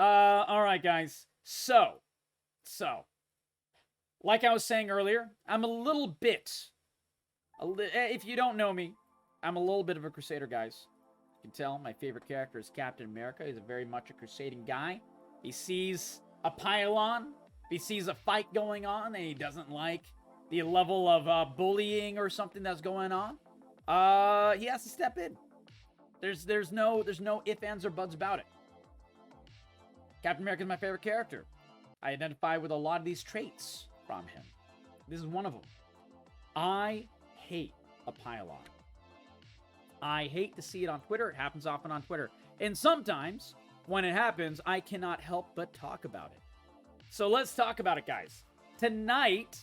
All right, guys. So, like I was saying earlier, I'm a little bit. If you don't know me, I'm a little bit of a Crusader, guys. You can tell my favorite character is Captain America. He's very much a crusading guy. He sees a pylon, he sees a fight going on, and he doesn't like the level of bullying or something that's going on. He has to step in. There's no ifs, ands, or buts about it. Captain America is my favorite character. I identify with a lot of these traits from him. This is one of them. I hate a pylon. I hate to see it on Twitter. It happens often on Twitter. And sometimes, when it happens, I cannot help but talk about it. So let's talk about it, guys. Tonight,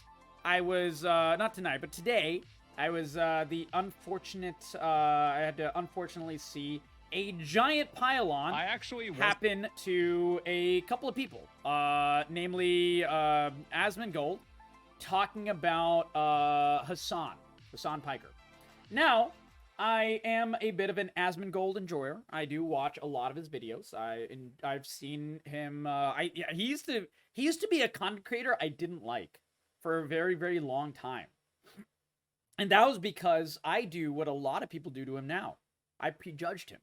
I was, not tonight, but today, I was the unfortunate, I had to unfortunately see a giant pylon happen to a couple of people, namely Asmongold, talking about Hasan Piker. Now, I am a bit of an Asmongold enjoyer. I do watch a lot of his videos. I've seen him. He used to be a content creator I didn't like for a very, very long time, and that was because I do what a lot of people do to him now. I prejudged him.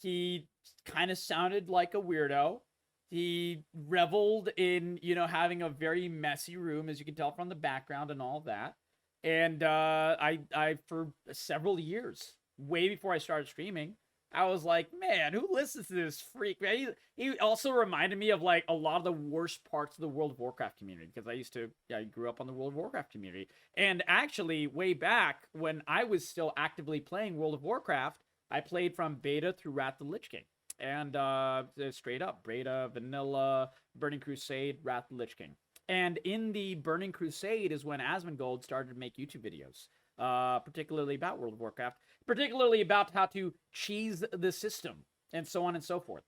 He kind of sounded like a weirdo. He reveled in, having a very messy room, as you can tell from the background and all that. And I for several years, way before I started streaming, I was like, man, who listens to this freak? Man, he also reminded me of like a lot of the worst parts of the World of Warcraft community, because I grew up on the World of Warcraft community. And actually, way back when I was still actively playing World of Warcraft, I played from beta through Wrath of the Lich King. And straight up, beta, vanilla, Burning Crusade, Wrath of the Lich King. And in the Burning Crusade is when Asmongold started to make YouTube videos, particularly about World of Warcraft, particularly about how to cheese the system, and so on and so forth.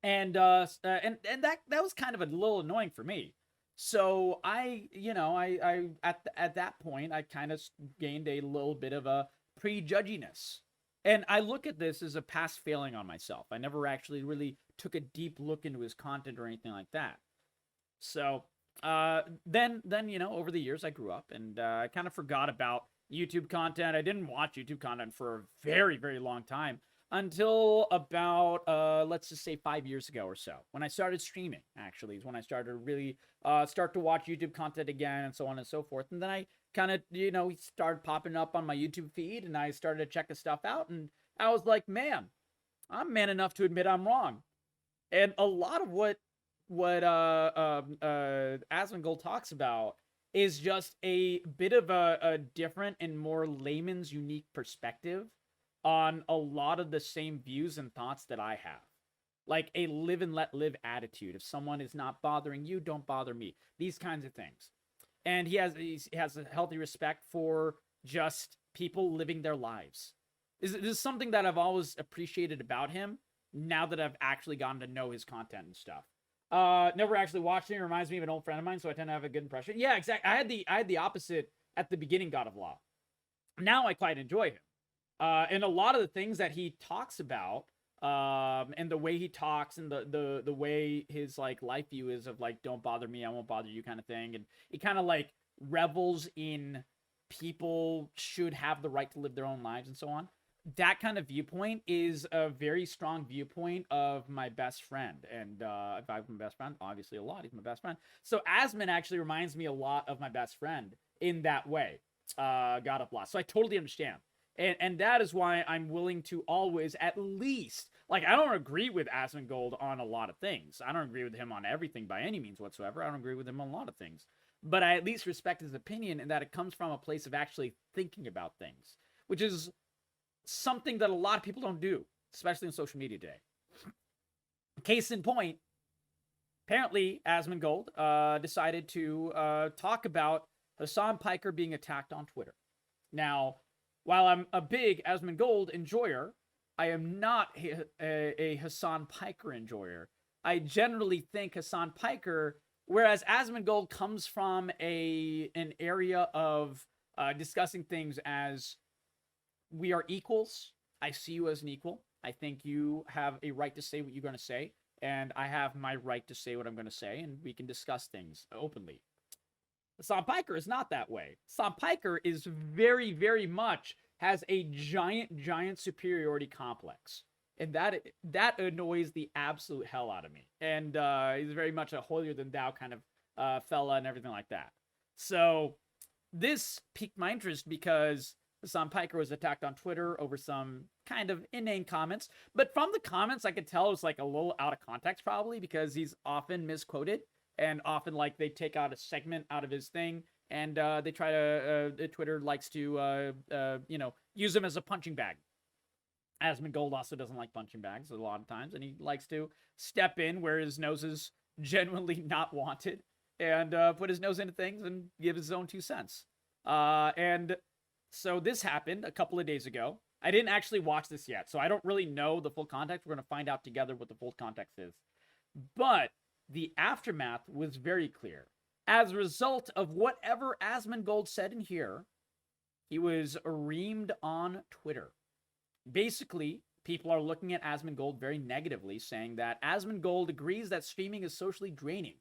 And that was kind of a little annoying for me. So I at that point I kind of gained a little bit of a prejudginess. And I look at this as a past failing on myself. I never actually really took a deep look into his content or anything like that. So then over the years I grew up, and I kind of forgot about YouTube content. I didn't watch YouTube content for a very, very long time, until about let's just say 5 years ago or so, when I started streaming. Actually, is when I started to really start to watch YouTube content again, and so on and so forth. And then I kind of started popping up on my YouTube feed, and I started to check his stuff out, and I was like, man, I'm man enough to admit I'm wrong. And a lot of what Asmongold talks about is just a bit of a different and more layman's unique perspective on a lot of the same views and thoughts that I have. Like a live and let live attitude. If someone is not bothering you, don't bother me. These kinds of things. And he has a healthy respect for just people living their lives. This is something that I've always appreciated about him, now that I've actually gotten to know his content and stuff. Never actually watched him. He reminds me of an old friend of mine, so I tend to have a good impression. Yeah, exactly. I had the opposite at the beginning, God of Law. Now I quite enjoy him. And a lot of the things that he talks about, and the way he talks, and the way his like life view is of like, don't bother me, I won't bother you kind of thing. And he kind of like revels in people should have the right to live their own lives and so on. That kind of viewpoint is a very strong viewpoint of my best friend. And if I'm my best friend, obviously a lot, he's my best friend. So Asmon actually reminds me a lot of my best friend in that way. God of Law. So I totally understand. And that is why I'm willing to always, at least, like, I don't agree with Asmongold on a lot of things. I don't agree with him on everything by any means whatsoever. I don't agree with him on a lot of things. But I at least respect his opinion, and that it comes from a place of actually thinking about things, which is something that a lot of people don't do, especially in social media today. Case in point, apparently Asmongold decided to talk about Hasan Piker being attacked on Twitter. Now, while I'm a big Asmongold enjoyer, I am not a Hasan Piker enjoyer. I generally think Hasan Piker, whereas Asmongold comes from an area of discussing things as we are equals. I see you as an equal. I think you have a right to say what you're going to say, and I have my right to say what I'm going to say, and we can discuss things openly. Sam Piker is not that way. Sam Piker is very, very much has a giant superiority complex. And that annoys the absolute hell out of me. And he's very much a holier than thou kind of fella and everything like that. So this piqued my interest because Sam Piker was attacked on Twitter over some kind of inane comments. But from the comments, I could tell it was like a little out of context, probably because he's often misquoted and often like they take out a segment out of his thing and they try to Twitter likes to use him as a punching bag. Asmongold also doesn't like punching bags a lot of times, and he likes to step in where his nose is genuinely not wanted and put his nose into things and give his own 2 cents. And so this happened a couple of days ago. I didn't actually watch this yet, so I don't really know the full context. We're going to find out together what the full context is. But the aftermath was very clear. As a result of whatever Asmongold said in here, he was reamed on Twitter. Basically, people are looking at Asmongold very negatively, saying that Asmongold agrees that streaming is socially draining.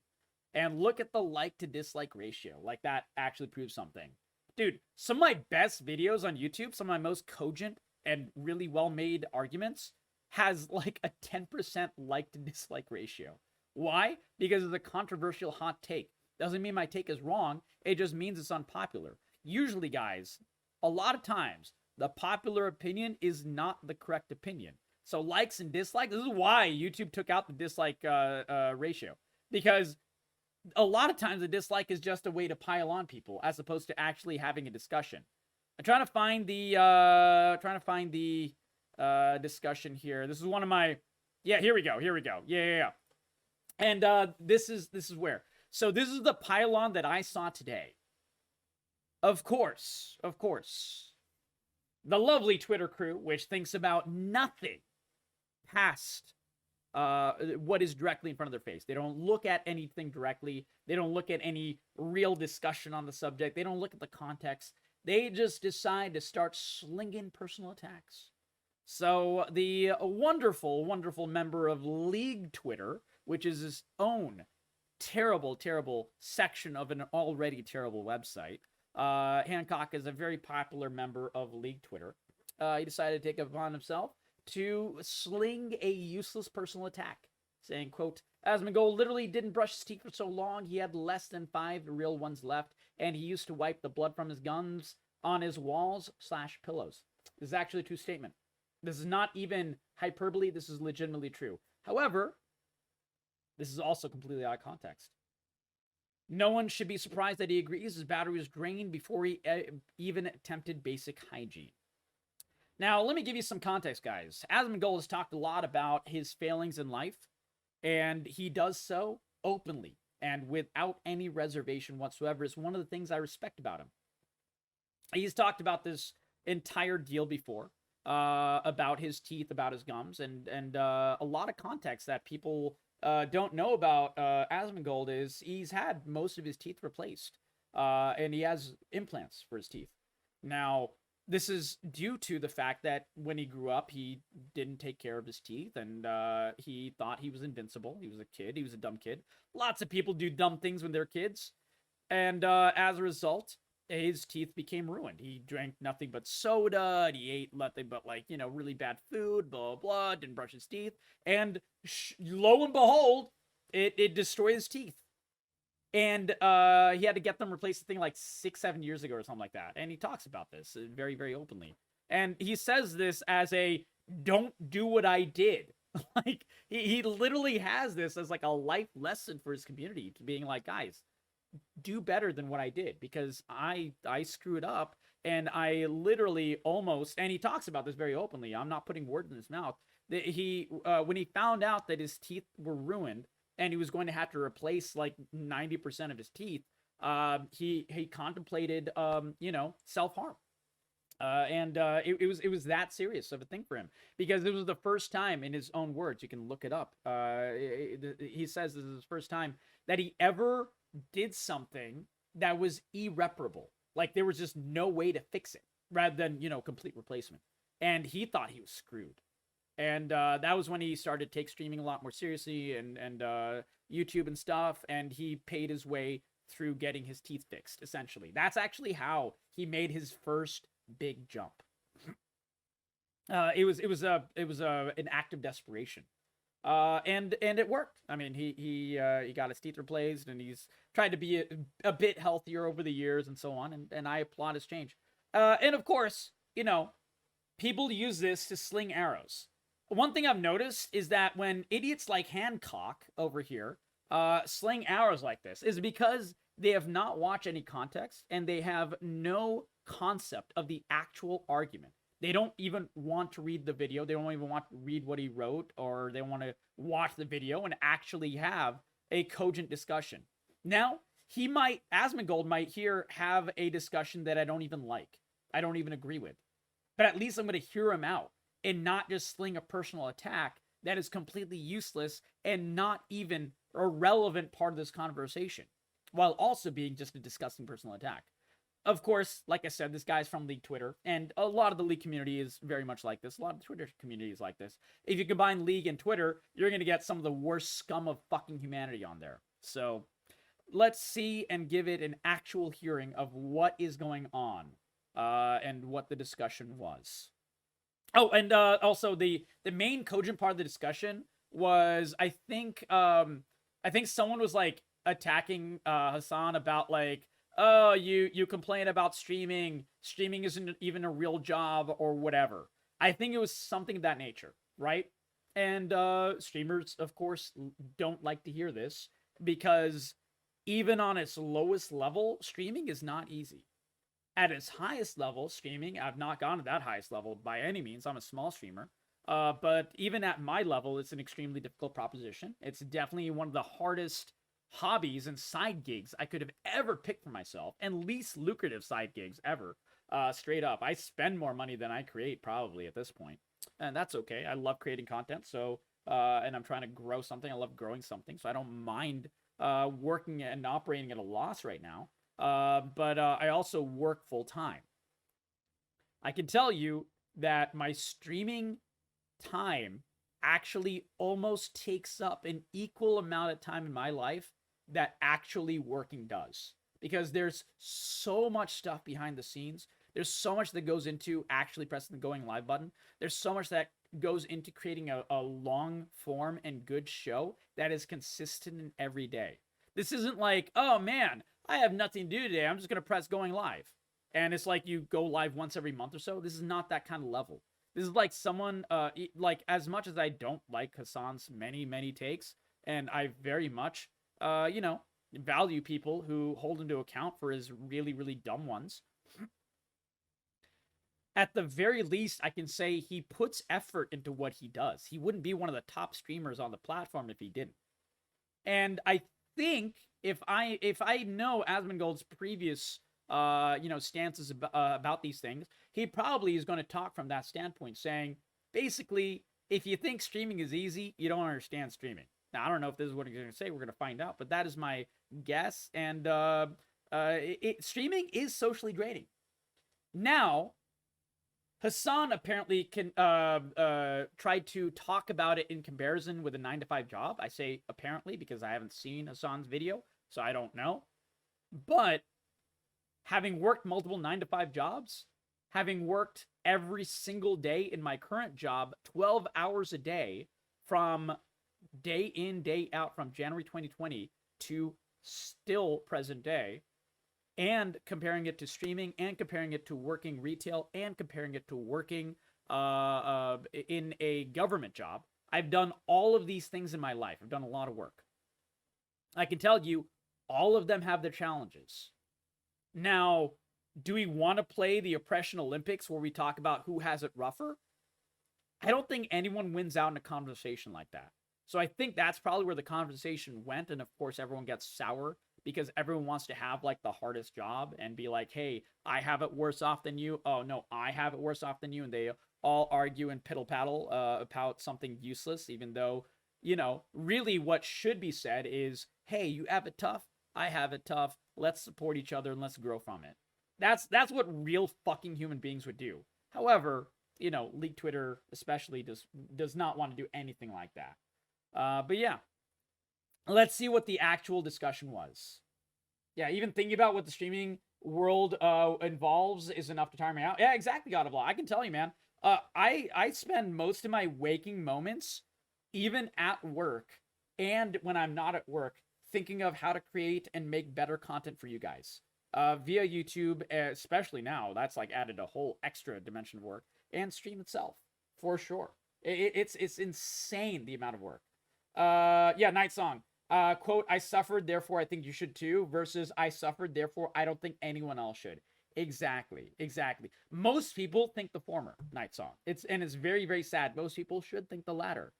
And look at the like to dislike ratio. Like, that actually proves something. Dude, some of my best videos on YouTube, some of my most cogent and really well-made arguments, has like a 10% like to dislike ratio. Why? Because it's a controversial hot take. Doesn't mean my take is wrong. It just means it's unpopular. Usually, guys, a lot of times, the popular opinion is not the correct opinion. So likes and dislikes, this is why YouTube took out the dislike ratio. Because a lot of times the dislike is just a way to pile on people as opposed to actually having a discussion. I'm trying to find the discussion here. This is one of my, yeah, here we go. Yeah. And this is where. So this is the pylon that I saw today. Of course. The lovely Twitter crew, which thinks about nothing past what is directly in front of their face. They don't look at anything directly. They don't look at any real discussion on the subject. They don't look at the context. They just decide to start slinging personal attacks. So the wonderful, wonderful member of League Twitter, which is his own terrible, terrible section of an already terrible website, Hancock is a very popular member of League Twitter. He decided to take it upon himself to sling a useless personal attack, saying, quote, Asmongold literally didn't brush his teeth for so long, he had less than 5 real ones left, and he used to wipe the blood from his gums on his walls/pillows. This is actually a true statement. This is not even hyperbole, this is legitimately true. However, this is also completely out of context. No one should be surprised that he agrees his battery was drained before he even attempted basic hygiene. Now, let me give you some context, guys. Asmongold has talked a lot about his failings in life, and he does so openly and without any reservation whatsoever. It's one of the things I respect about him. He's talked about this entire deal before, about his teeth, about his gums, and a lot of context that people don't know about Asmongold is he's had most of his teeth replaced, and he has implants for his teeth. Now, this is due to the fact that when he grew up, he didn't take care of his teeth, and he thought he was invincible. He was a kid. He was a dumb kid. Lots of people do dumb things when they're kids, and as a result, his teeth became ruined. He drank nothing but soda, and he ate nothing but, like, really bad food, blah, blah, blah, didn't brush his teeth, and lo and behold, it destroyed his teeth. And he had to get them replaced, I think, like 6-7 years ago or something like that. And he talks about this very, very openly. And he says this as a, don't do what I did. Like, he literally has this as like a life lesson for his community, to being like, guys, do better than what I did, because I screwed up, and I literally almost, and he talks about this very openly, I'm not putting words in his mouth, that he, when he found out that his teeth were ruined, and he was going to have to replace like 90% of his teeth, he contemplated, self-harm. It was that serious of a thing for him, because it was the first time, in his own words, you can look it up, he says this is his first time that he ever did something that was irreparable. Like, there was just no way to fix it, rather than, complete replacement. And he thought he was screwed. And that was when he started to take streaming a lot more seriously and YouTube and stuff. And he paid his way through getting his teeth fixed, essentially. That's actually how he made his first big jump. It was an act of desperation. And it worked. I mean, he got his teeth replaced, and he's tried to be a bit healthier over the years and so on. And I applaud his change. And of course, you know, people use this to sling arrows. One thing I've noticed is that when idiots like Hancock over here sling arrows like this, is because they have not watched any context and they have no concept of the actual argument. They don't even want to read the video. They don't even want to read what he wrote, or they want to watch the video and actually have a cogent discussion. Now, Asmongold might here have a discussion that I don't even like. I don't even agree with. But at least I'm going to hear him out and not just sling a personal attack that is completely useless and not even a relevant part of this conversation, while also being just a disgusting personal attack. Of course, like I said, this guy's from League Twitter, and a lot of the League community is very much like this. A lot of the Twitter community is like this. If you combine League and Twitter, you're going to get some of the worst scum of fucking humanity on there. So, let's see and give it an actual hearing of what is going on, and what the discussion was. Oh, and also the main cogent part of the discussion was, I think someone was like attacking Hasan about like, oh, you complain about streaming isn't even a real job or whatever. I think it was something of that nature, right? And streamers, of course, don't like to hear this, because even on its lowest level, streaming is not easy. At its highest level, streaming, I've not gone to that highest level by any means. I'm a small streamer. But even at my level, it's an extremely difficult proposition. It's definitely one of the hardest hobbies and side gigs I could have ever picked for myself, and least lucrative side gigs ever. Straight up, I spend more money than I create probably at this point, and that's okay. I love creating content, so and I'm trying to grow something. I love growing something, so I don't mind working and operating at a loss right now. But I also work full time. I can tell you that my streaming time actually almost takes up an equal amount of time in my life that actually working does. Because there's so much stuff behind the scenes. There's so much that goes into actually pressing the going live button. There's so much that goes into creating a long form and good show that is consistent in every day. This isn't like, oh man, I have nothing to do today, I'm just going to press going live. And it's like you go live once every month or so. This is not that kind of level. This is like someone, like, as much as I don't like Hasan's many takes, and I very much, value people who hold him to account for his really dumb ones. At the very least, I can say he puts effort into what he does. He wouldn't be one of the top streamers on the platform if he didn't. And I think if I know Asmongold's previous stances about these things, he probably is going to talk from that standpoint, saying basically, if you think streaming is easy, you don't understand streaming. Now, I don't know if this is what he's going to say. We're going to find out, but that is my guess. And streaming is socially draining. Now, Hasan apparently can try to talk about it in comparison with a 9-to-5 job. I say apparently because I haven't seen Hasan's video, so I don't know. But having worked multiple 9-to-5 jobs, having worked every single day in my current job, 12 hours a day from day in, day out, from January 2020 to still present day, and comparing it to streaming, and comparing it to working retail, and comparing it to working in a government job. I've done all of these things in my life. I've done a lot of work. I can tell you, all of them have their challenges. Now, do we want to play the Oppression Olympics where we talk about who has it rougher? I don't think anyone wins out in a conversation like that. So I think that's probably where the conversation went, and of course everyone gets sour because everyone wants to have like the hardest job and be like, hey, I have it worse off than you. Oh no, I have it worse off than you. And they all argue and piddle paddle about something useless, even though, really what should be said is, hey, you have it tough, I have it tough, let's support each other and let's grow from it. That's what real fucking human beings would do. However, League Twitter especially does not want to do anything like that. But yeah, let's see what the actual discussion was. Yeah, even thinking about what the streaming world involves is enough to tire me out. Yeah, exactly, God of Law. I can tell you, man. I spend most of my waking moments, even at work and when I'm not at work, thinking of how to create and make better content for you guys. Via YouTube, especially now, that's like added a whole extra dimension of work, and stream itself for sure. It's insane the amount of work. Yeah, Night Song. Quote, I suffered, therefore I think you should too, versus I suffered, therefore I don't think anyone else should. Exactly. Most people think the former, Night Song. It's very, very sad. Most people should think the latter.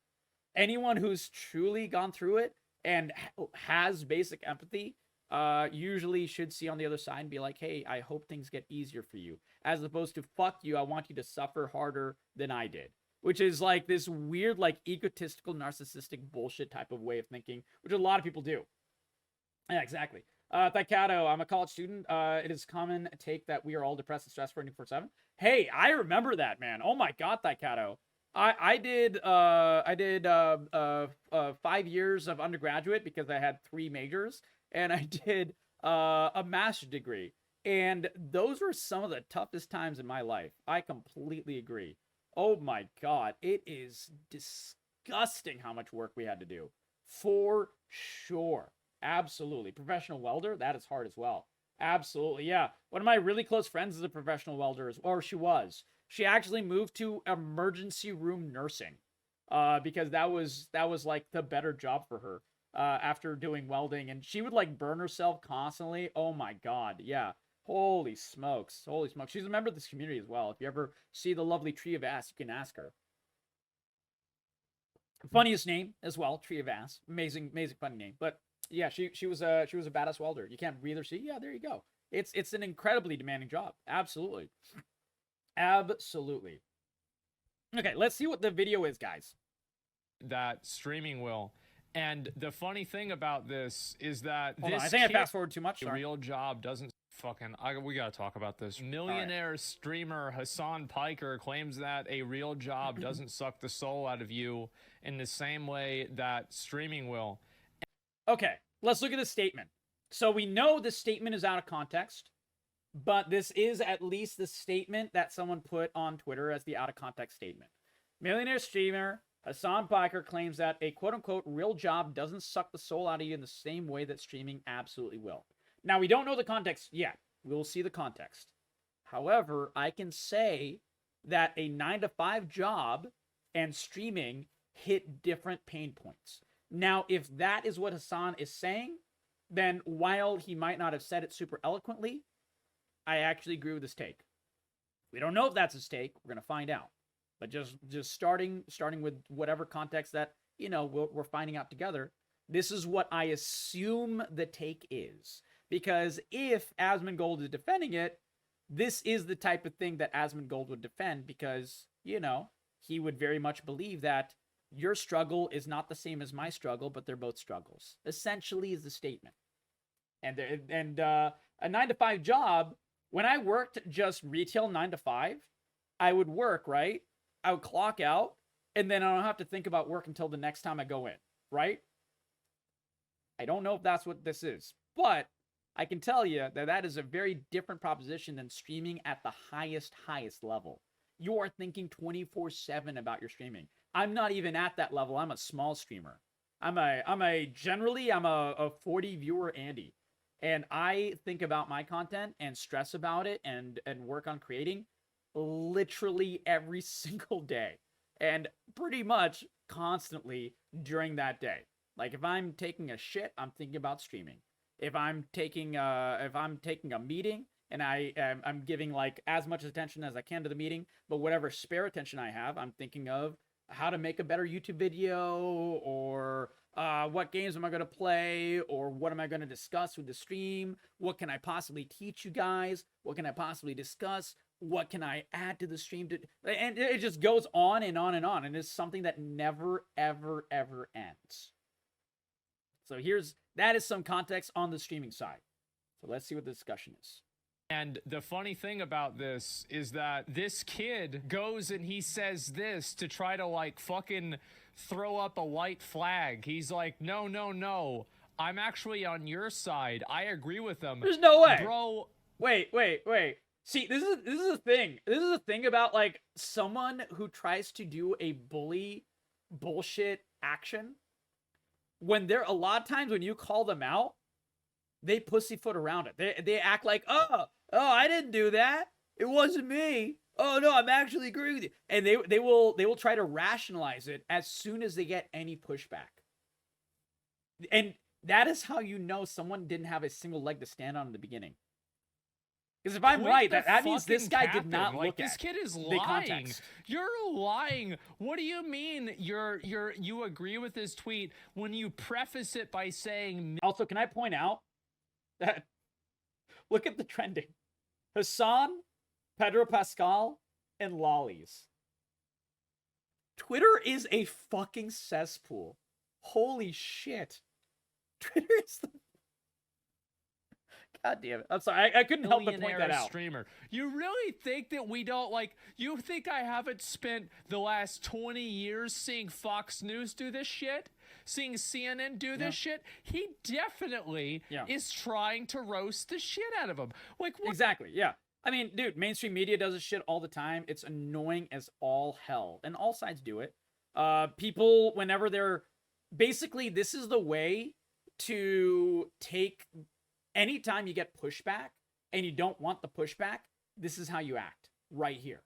Anyone who's truly gone through it and has basic empathy usually should see on the other side and be like, hey, I hope things get easier for you. As opposed to, fuck you, I want you to suffer harder than I did. Which is like this weird, like egotistical, narcissistic bullshit type of way of thinking, which a lot of people do. Yeah, exactly. Thaikato, I'm a college student. It is common take that we are all depressed and stressed 24/7. Hey, I remember that, man. Oh my god, Thaikato. I did 5 years of undergraduate because I had 3 majors, and I did a master's degree. And those were some of the toughest times in my life. I completely agree. Oh my god, it is disgusting how much work we had to do. For sure. Absolutely. Professional welder, that is hard as well. Absolutely, yeah. One of my really close friends is a professional welder, or she was. She actually moved to emergency room nursing because that was like the better job for her after doing welding. And she would like burn herself constantly. Oh my god, yeah. Holy smokes. She's a member of this community as well. If you ever see the lovely Tree of Ass, you can ask her. Funniest name as well, Tree of Ass. Amazing funny name. But yeah, she was a badass welder. You can't breathe or see. Yeah, there you go. It's an incredibly demanding job. Absolutely. Okay, let's see what the video is, guys. That streaming will. And the funny thing about this is that I think I fast forward too much. Sorry. Real job doesn't fucking. We gotta talk about this. Millionaire streamer Hasan Piker claims that a real job doesn't suck the soul out of you in the same way that streaming will. Okay, let's look at the statement. So we know the statement is out of context, but this is at least the statement that someone put on Twitter as the out of context statement. Millionaire streamer Hasan Piker claims that a quote-unquote real job doesn't suck the soul out of you in the same way that streaming absolutely will. Now, we don't know the context yet. We'll see the context. However, I can say that a 9-to-5 job and streaming hit different pain points. Now, if that is what Hasan is saying, then while he might not have said it super eloquently, I actually agree with his take. We don't know if that's his take. We're going to find out. But just starting with whatever context that, we're finding out together, this is what I assume the take is. Because if Asmongold is defending it, this is the type of thing that Asmongold would defend because, he would very much believe that your struggle is not the same as my struggle, but they're both struggles. Essentially is the statement. And a 9-to-5 job, when I worked just retail 9-to-5, I would work, right? I would clock out, and then I don't have to think about work until the next time I go in, right? I don't know if that's what this is, but I can tell you that is a very different proposition than streaming at the highest level. You are thinking 24/7 about your streaming. I'm not even at that level. I'm a small streamer. I'm a 40 viewer Andy. And I think about my content and stress about it and work on creating literally every single day. And pretty much constantly during that day. Like if I'm taking a shit, I'm thinking about streaming. If I'm taking a meeting and I'm giving like as much attention as I can to the meeting, but whatever spare attention I have, I'm thinking of how to make a better YouTube video, or what games am I going to play, or what am I going to discuss with the stream? What can I possibly teach you guys? What can I possibly discuss? What can I add to the stream? And it just goes on and on and on. And it's something that never, ever, ever ends. So that is some context on the streaming side. So let's see what the discussion is. And the funny thing about this is that this kid goes and he says this to try to like fucking throw up a white flag. He's like, no, no, no. I'm actually on your side. I agree with them. There's no way. Bro. Wait. See, this is a thing. This is a thing about like someone who tries to do a bully bullshit action. When they're a lot of times when you call them out, they pussyfoot around it. They act like, oh, I didn't do that. It wasn't me. Oh no, I'm actually agreeing with you. And they will try to rationalize it as soon as they get any pushback. And that is how you know someone didn't have a single leg to stand on in the beginning. Because if I'm right, that means this guy did not look at this kid is the lying. context. You're lying. What do you mean you agree with his tweet when you preface it by saying... Also, can I point out that look at the trending. Hasan, Pedro Pascal, and lollies. Twitter is a fucking cesspool. Holy shit. Twitter is the... God damn it. I'm sorry. I couldn't help but point that out. Streamer. You really think that we don't like... You think I haven't spent the last 20 years seeing Fox News do this shit? Seeing CNN do this shit? He definitely is trying to roast the shit out of him. Like, what? Exactly, yeah. I mean, dude, mainstream media does this shit all the time. It's annoying as all hell. And all sides do it. People, whenever they're... Basically, this is the way to take... Anytime you get pushback and you don't want the pushback, this is how you act right here.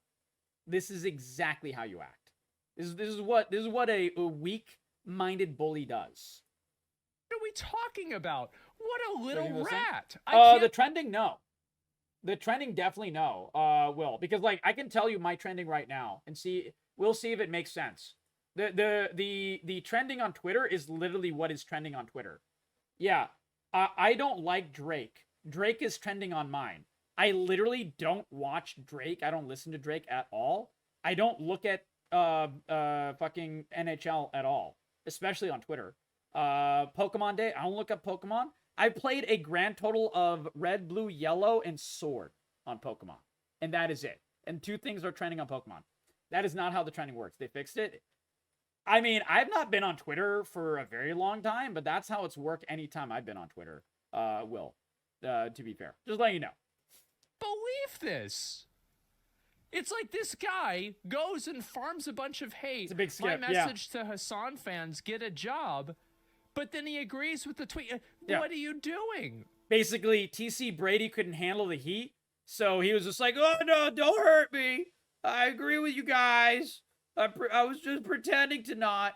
This is exactly how you act. This is what a weak-minded bully does. What are we talking about? What a little rat. The trending, no. The trending, definitely no. Will, because like I can tell you my trending right now and we'll see if it makes sense. The trending on Twitter is literally what is trending on Twitter. Yeah. I don't like Drake. Drake is trending on mine. I literally don't watch Drake. I don't listen to Drake at all. I don't look at fucking NHL at all, especially on Twitter. Pokemon Day, I don't look up Pokemon. I played a grand total of red, blue, yellow, and sword on Pokemon. And that is it. And 2 things are trending on Pokemon. That is not how the trending works. They fixed it. I mean, I've not been on Twitter for a very long time, but that's how it's worked anytime I've been on Twitter, Will, to be fair. Just letting you know. Believe this. It's like this guy goes and farms a bunch of hate. It's a big skip, My message to Hasan fans, get a job, but then he agrees with the tweet. What are you doing? Basically, TC Brady couldn't handle the heat, so he was just like, oh no, don't hurt me. I agree with you guys. I was just pretending to not.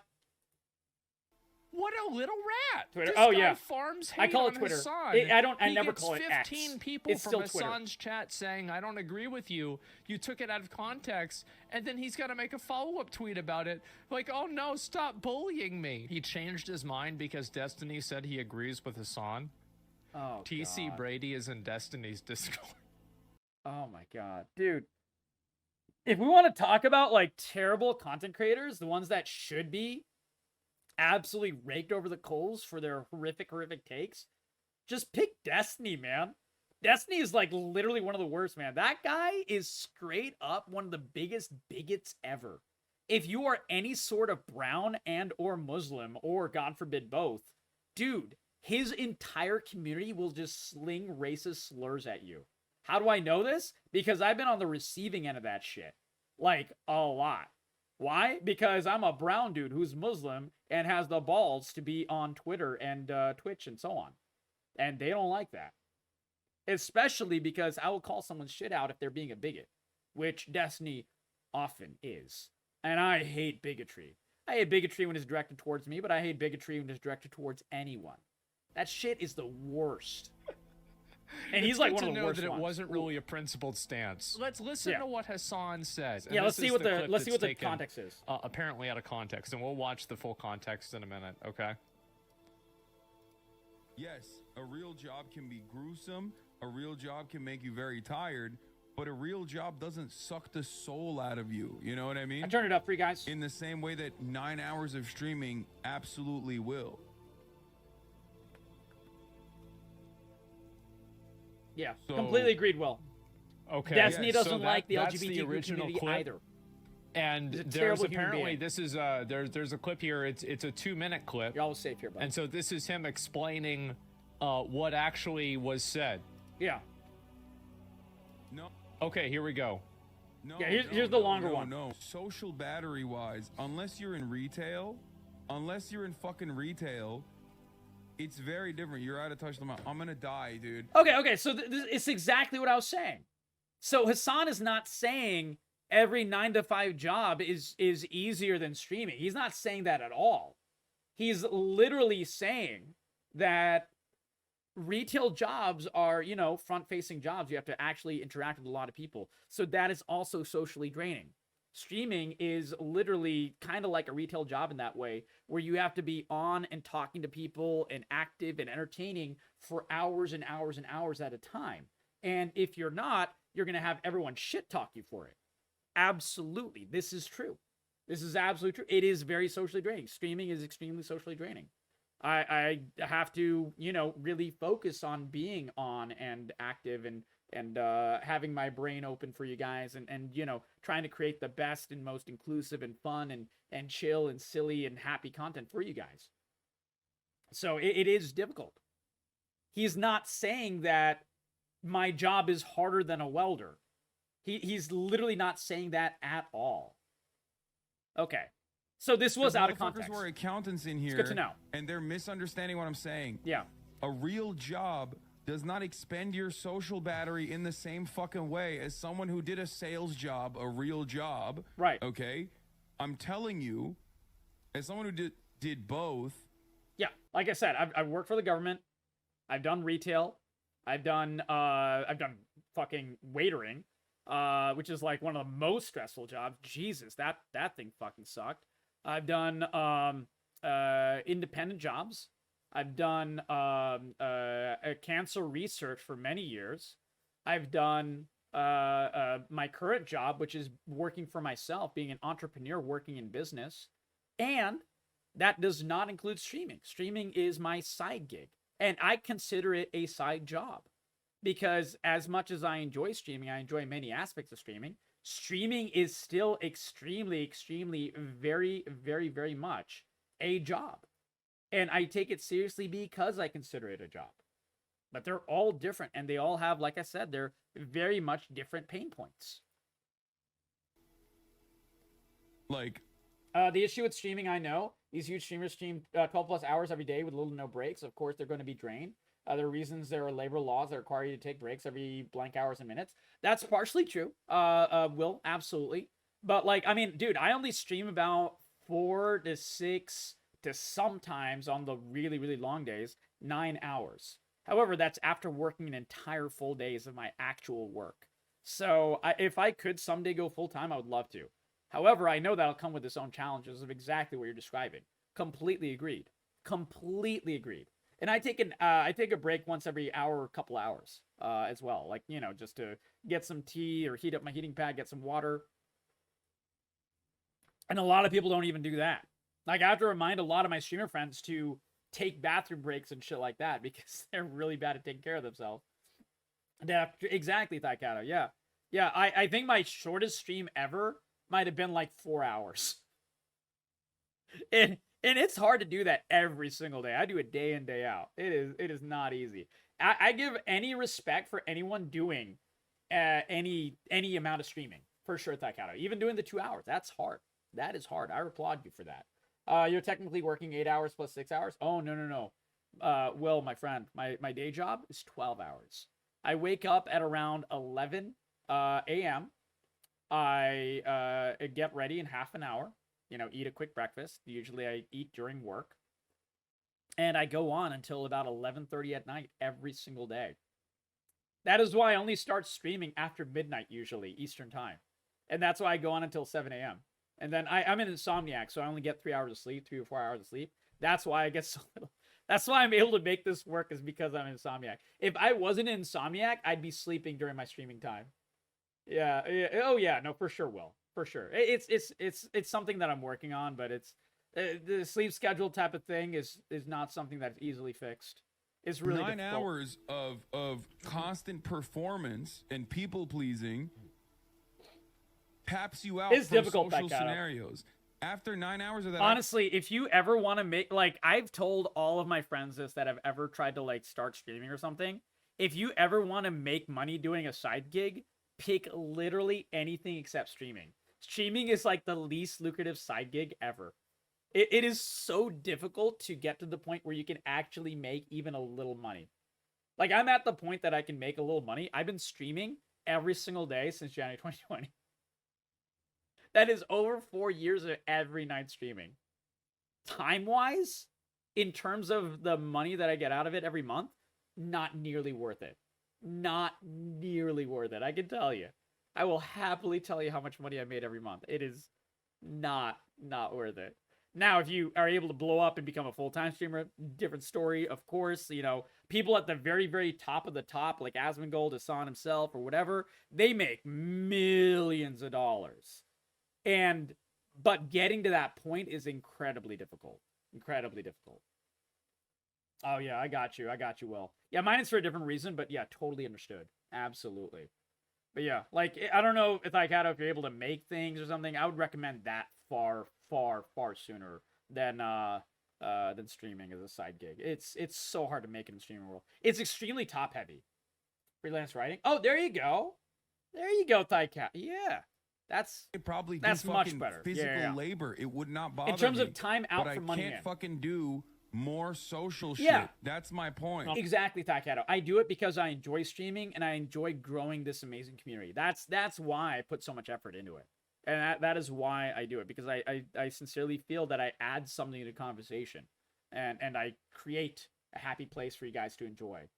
What a little rat! Twitter. This guy farms hate I call on it Twitter. Hasan. I never call it X. 15 people it's from still Hasan's chat saying, I don't agree with you. You took it out of context. And then he's got to make a follow-up tweet about it. Like, oh no, stop bullying me. He changed his mind because Destiny said he agrees with Hasan. Oh, TC God. Brady is in Destiny's Discord. Oh my God. Dude. If we want to talk about like terrible content creators, the ones that should be absolutely raked over the coals for their horrific takes, just pick Destiny, man. Destiny is like literally one of the worst, man. That guy is straight up one of the biggest bigots ever. If you are any sort of brown and or Muslim, or God forbid both, dude, his entire community will just sling racist slurs at you. How do I know this? Because I've been on the receiving end of that shit. Like, a lot. Why? Because I'm a brown dude who's Muslim and has the balls to be on Twitter and Twitch and so on. And they don't like that. Especially because I will call someone's shit out if they're being a bigot. Which Destiny often is. And I hate bigotry. I hate bigotry when it's directed towards me, but I hate bigotry when it's directed towards anyone. That shit is the worst. And he's like one of the worst that it ones. wasn't really a principled stance. Let's listen to what Hasan says. And let's see what the context is. Apparently out of context, and we'll watch the full context in a minute. Okay. Yes, a real job can be gruesome. A real job can make you very tired. But a real job doesn't suck the soul out of you. You know what I mean? I turned it up for you guys. In the same way that 9 hours of streaming absolutely will. Yeah, So- completely agreed, Will. Okay. Destiny yeah, doesn't so like the that's LGBT original community clip. either. And He's a there's terrible human apparently being. this is there's a clip here. It's a 2-minute clip. You're always safe here, bud. And so this is him explaining what actually was said. Yeah. No. Okay, here we go. No, Yeah, here's the longer one. No, social battery wise, unless you're in retail, it's very different. You're out of touch with them. I'm gonna die, dude. Okay, so it's exactly what I was saying. So Hasan is not saying every 9 to 5 job is easier than streaming. He's not saying that at all. He's literally saying that retail jobs are, front-facing jobs. You have to actually interact with a lot of people. So that is also socially draining. Streaming is literally kind of like a retail job in that way, where you have to be on and talking to people and active and entertaining for hours and hours and hours at a time. And if you're not, you're going to have everyone shit talk you for it. Absolutely. This is true. This is absolutely true. It is very socially draining. Streaming is extremely socially draining. I have to, really focus on being on and active and having my brain open for you guys and trying to create the best and most inclusive and fun and chill and silly and happy content for you guys. So it is difficult. He's not saying that my job is harder than a welder. He's literally not saying that at all. Okay. So this was out of context. Were accountants in here. It's good to know. And they're misunderstanding what I'm saying. Yeah. A real job does not expend your social battery in the same fucking way as someone who did a sales job, a real job. Right. Okay? I'm telling you, as someone who did both. Yeah. Like I said, I've worked for the government. I've done retail. I've done fucking waitering, which is like one of the most stressful jobs. Jesus, that thing fucking sucked. I've done independent jobs. I've done cancer research for many years. I've done my current job, which is working for myself, being an entrepreneur, working in business. And that does not include streaming. Streaming is my side gig. And I consider it a side job. Because as much as I enjoy streaming, I enjoy many aspects of streaming. Streaming is still extremely, extremely, very, very, very much a job. And I take it seriously because I consider it a job. But they're all different. And they all have, like I said, they're very much different pain points. Like, the issue with streaming, I know, these huge streamers stream 12 plus hours every day with little to no breaks. Of course, they're going to be drained. There are reasons there are labor laws that require you to take breaks every blank hours and minutes. That's partially true. Will, absolutely. But dude, I only stream about 4 to 6 to sometimes on the really, really long days, 9 hours. However, that's after working an entire full days of my actual work. So if I could someday go full time, I would love to. However, I know that'll come with its own challenges of exactly what you're describing. Completely agreed. Completely agreed. And I take a break once every hour or couple hours as well. Just to get some tea or heat up my heating pad, get some water. And a lot of people don't even do that. I have to remind a lot of my streamer friends to take bathroom breaks and shit like that because they're really bad at taking care of themselves. Exactly, Thaikato. Yeah. Yeah, I think my shortest stream ever might have been 4 hours. And it's hard to do that every single day. I do it day in, day out. It is not easy. I give any respect for anyone doing any amount of streaming. For sure, Thaikato. Even doing the 2 hours. That's hard. That is hard. I applaud you for that. You're technically working 8 hours plus 6 hours? Oh, no. Will, my friend, my day job is 12 hours. I wake up at around 11 a.m. I get ready in half an hour. Eat a quick breakfast. Usually I eat during work. And I go on until about 11:30 at night every single day. That is why I only start streaming after midnight, usually, Eastern time. And that's why I go on until 7 a.m. And then I'm an insomniac, so I only get 3 hours of sleep, 3 or 4 hours of sleep. That's why I get so little. That's why I'm able to make this work, is because I'm an insomniac. If I wasn't an insomniac, I'd be sleeping during my streaming time. Yeah. Oh, yeah. No, for sure, Will. For sure. It's something that I'm working on, but it's the sleep schedule type of thing is not something that's easily fixed. It's really 9 difficult. hours of constant performance and people pleasing taps you out It's from difficult, social that kind of. scenarios. After 9 hours of that, Honestly, if you ever want to make, like, I've told all of my friends this that have ever tried to, like, start streaming or something. If you ever want to make money doing a side gig, pick literally anything except streaming. Streaming is like the least lucrative side gig ever. It is so difficult to get to the point where you can actually make even a little money. Like, I'm at the point that I can make a little money. I've been streaming every single day since January 2020. That is over 4 years of every night streaming. Time-wise, in terms of the money that I get out of it every month, not nearly worth it. Not nearly worth it, I can tell you. I will happily tell you how much money I made every month. It is not worth it. Now, if you are able to blow up and become a full-time streamer, different story, of course. You know, people at the very, very top of the top, like Asmongold, Hasan himself, or whatever, they make millions of dollars. But getting to that point is incredibly difficult. Incredibly difficult. Oh, yeah, I got you, Will. Yeah, mine is for a different reason, but yeah, totally understood. Absolutely. But yeah, like, I don't know if if you're able to make things or something, I would recommend that far sooner than streaming as a side gig. It's so hard to make it in the streaming world. It's extremely top heavy. Freelance writing. Oh, there you go. There you go, Tycat. Yeah. That's much better. Physical labor. It would not bother me. In terms of time out for money, I can't fucking do more social shit. Yeah. That's my point. Exactly, Takato. I do it because I enjoy streaming and I enjoy growing this amazing community. That's why I put so much effort into it. And that is why I do it, because I sincerely feel that I add something to the conversation and I create a happy place for you guys to enjoy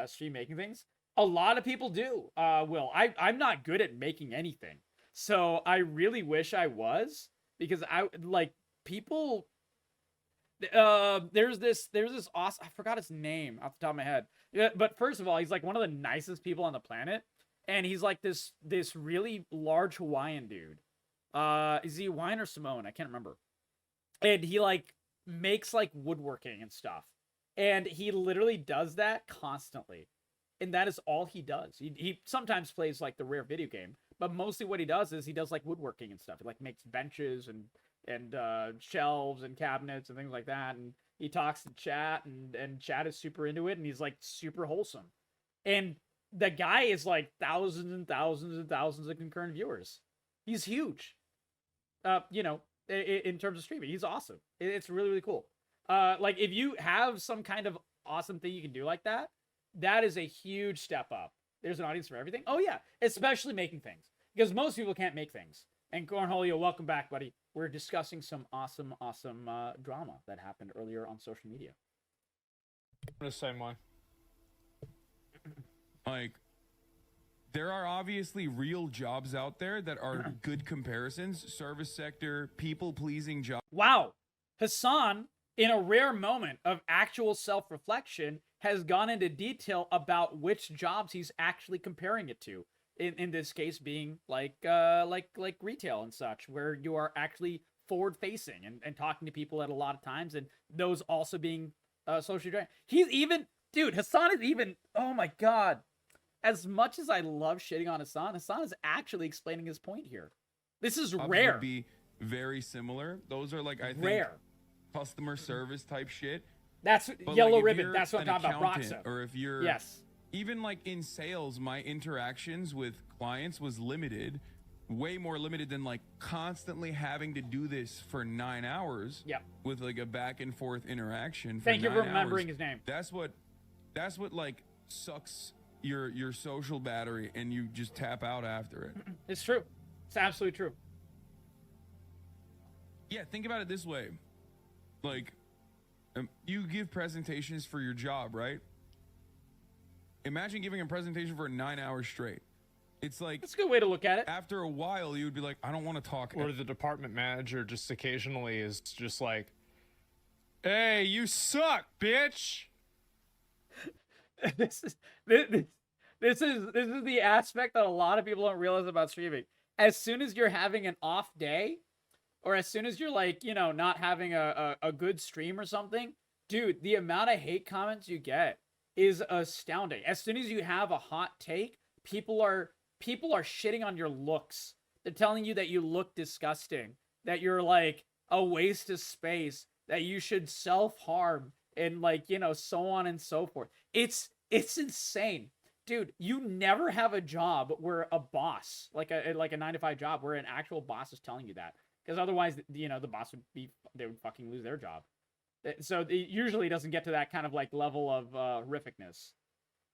stream making things. A lot of people do. Will, I'm not good at making anything. So I really wish I was, because people. There's this awesome, I forgot his name off the top of my head. Yeah, but first of all, he's like one of the nicest people on the planet, and he's like this really large Hawaiian dude. Is he Hawaiian or Samoan? I can't remember. And he like makes like woodworking and stuff, and he literally does that constantly, and that is all he does. He sometimes plays like the rare video game, but mostly what he does is he does like woodworking and stuff. He like makes benches and shelves and cabinets and things like that, and he talks to chat, and chat is super into it, and he's like super wholesome, and the guy is like thousands and thousands and thousands of concurrent viewers. He's huge. You know, in terms of streaming, he's awesome. It's really, really cool. Like, if you have some kind of awesome thing you can do like that, that is a huge step up. There's an audience for everything. Oh yeah, especially making things, because most people can't make things. And Cornholio, welcome back, buddy. We're discussing some awesome drama that happened earlier on social media. The same way. Like, there are obviously real jobs out there that are good comparisons. Service sector, people-pleasing jobs. Wow. Hasan, in a rare moment of actual self-reflection, has gone into detail about which jobs he's actually comparing it to. In this case being like retail and such, where you are actually forward-facing and talking to people at a lot of times, and those also being socially draining. He's even... Dude, Hasan is even... Oh my god. As much as I love shitting on Hasan is actually explaining his point here. This is rare. Would be very similar. Those are like, I think, rare customer service type shit. That's but yellow like, ribbon. That's what I'm talking about. Broxa. Or if you're... Yes. Even like in sales, my interactions with clients was limited, way more limited than like constantly having to do this for 9 hours. Yeah. With like a back and forth interaction. Thank you for remembering his name. That's what like sucks your social battery, and you just tap out after it. It's true. It's absolutely true. Yeah, think about it this way. Like, you give presentations for your job, right? Imagine giving a presentation for 9 hours straight. It's like... That's a good way to look at it. After a while, you would be like, I don't want to talk. Or the department manager just occasionally is just like, hey, you suck, bitch! This is the aspect that a lot of people don't realize about streaming. As soon as you're having an off day, or as soon as you're like, you know, not having a good stream or something, Dude, the amount of hate comments you get is astounding. As soon as you have a hot take, people are shitting on your looks. They're telling you that you look disgusting, that you're like a waste of space, that you should self-harm, and like, you know, so on and so forth. It's insane. Dude, you never have a job where a boss, like a 9-to-5 job, where an actual boss is telling you that. Because otherwise, you know, the boss they would fucking lose their job. So it usually doesn't get to that kind of like level of horrificness.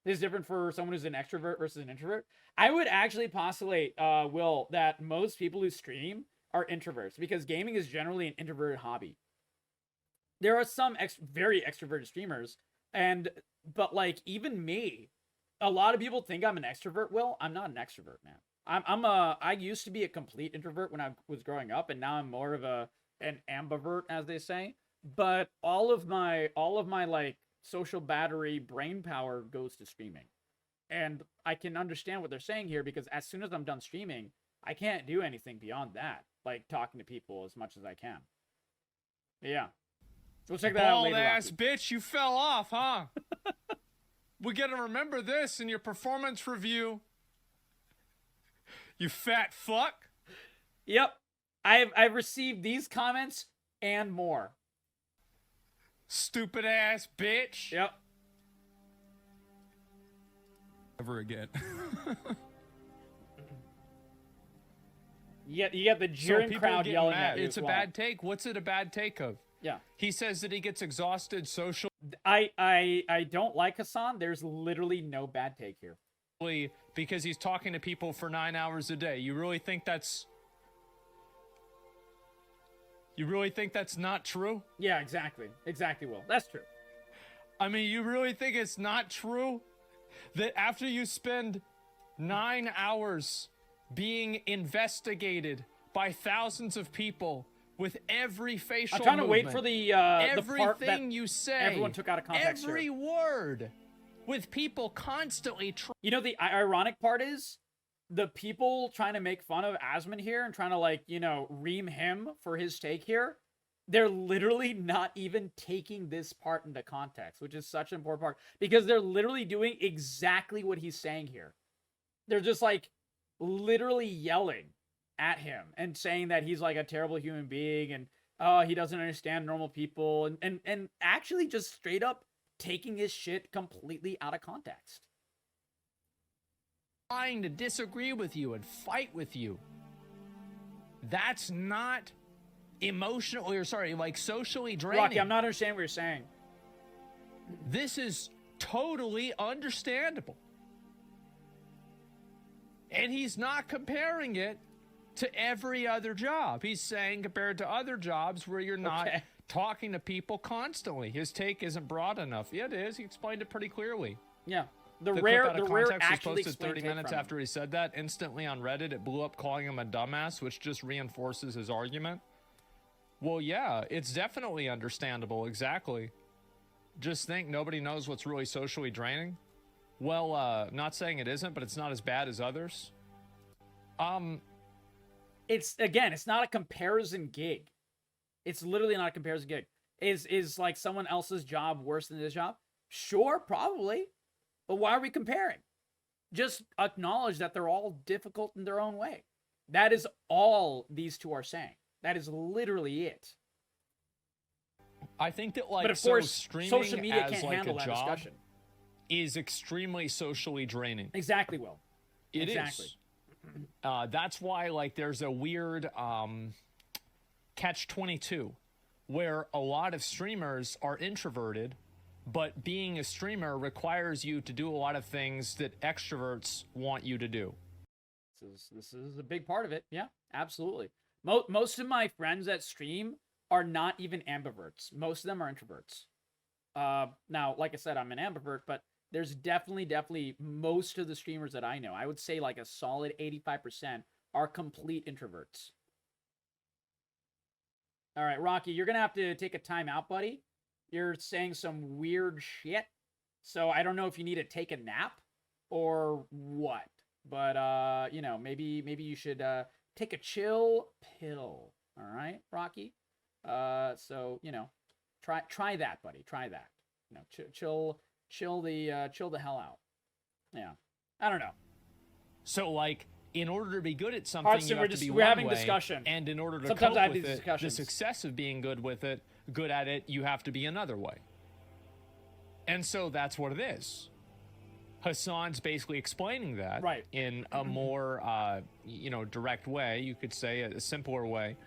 This is different for someone who's an extrovert versus an introvert. I would actually postulate, Will, that most people who stream are introverts because gaming is generally an introverted hobby. There are some very extroverted streamers, but like even me, a lot of people think I'm an extrovert. Will, I'm not an extrovert, man. I used to be a complete introvert when I was growing up, and now I'm more of an ambivert, as they say. But all of my like social battery brain power goes to streaming. And I can understand what they're saying here because as soon as I'm done streaming, I can't do anything beyond that, like talking to people as much as I can. Yeah. We'll check that out later. Bald ass bitch, you fell off, huh? We gotta remember this in your performance review. You fat fuck. Yep. I've received these comments and more. Stupid ass bitch. Yep. Ever again. You get the jeering crowd yelling at you. It's a bad take. What's it a bad take of? Yeah. He says that he gets exhausted socially I don't like Hasan. There's literally no bad take here. Because he's talking to people for 9 hours a day. You really think that's not true? Yeah, exactly. Exactly, Will. That's true. I mean, you really think it's not true that after you spend 9 hours being investigated by thousands of people with every facial I'm trying to movement, wait for the part that you say, everyone took out of context every here. word, with people constantly you know, the ironic part is the people trying to make fun of Asmon here and trying to, like, you know, ream him for his take here, they're literally not even taking this part into context, which is such an important part, because they're literally doing exactly what he's saying here. They're just, like, literally yelling at him and saying that he's, like, a terrible human being and he doesn't understand normal people and actually just straight up taking his shit completely out of context. Trying to disagree with you and fight with you. That's not emotional, or sorry, like socially draining. Rocky, I'm not understanding what you're saying. This is totally understandable. And he's not comparing it to every other job. He's saying compared to other jobs where you're not talking to people constantly. His take isn't broad enough. Yeah, it is. He explained it pretty clearly. Yeah. The rare context actually was posted 30 minutes after he said that. Instantly on Reddit, it blew up calling him a dumbass, which just reinforces his argument. Well, yeah, it's definitely understandable. Exactly. Just think nobody knows what's really socially draining. Well, not saying it isn't, but it's not as bad as others. It's not a comparison gig. It's literally not a comparison gig. Is like someone else's job worse than his job? Sure, probably. But why are we comparing? Just acknowledge that they're all difficult in their own way. That is all these two are saying. That is literally it. I think that, like, but of course, streaming social media as can't like handle a that job discussion. Is extremely socially draining. Exactly, Will. It exactly. is. That's why, like, there's a weird catch-22 where a lot of streamers are introverted, but being a streamer requires you to do a lot of things that extroverts want you to do. This is a big part of it. Yeah, absolutely. Most of my friends that stream are not even ambiverts. Most of them are introverts. Now, like I said, I'm an ambivert, but there's definitely most of the streamers that I know, I would say like a solid 85% are complete introverts. All right, Rocky, you're going to have to take a time out, buddy. You're saying some weird shit. So I don't know if you need to take a nap or what. But, you know, maybe you should take a chill pill. All right, Rocky? So, you know, Try that, buddy. Try that. You know, chill the hell out. Yeah. I don't know. So, like, in order to be good at something, Hearthstone, you have to be we're one having way, discussion. and in order to Sometimes I cope have with these it, the discussions. success of being good at it, you have to be another way. And so that's what it is. Hassan's basically explaining that Right. in a more, direct way. You could say a simpler way,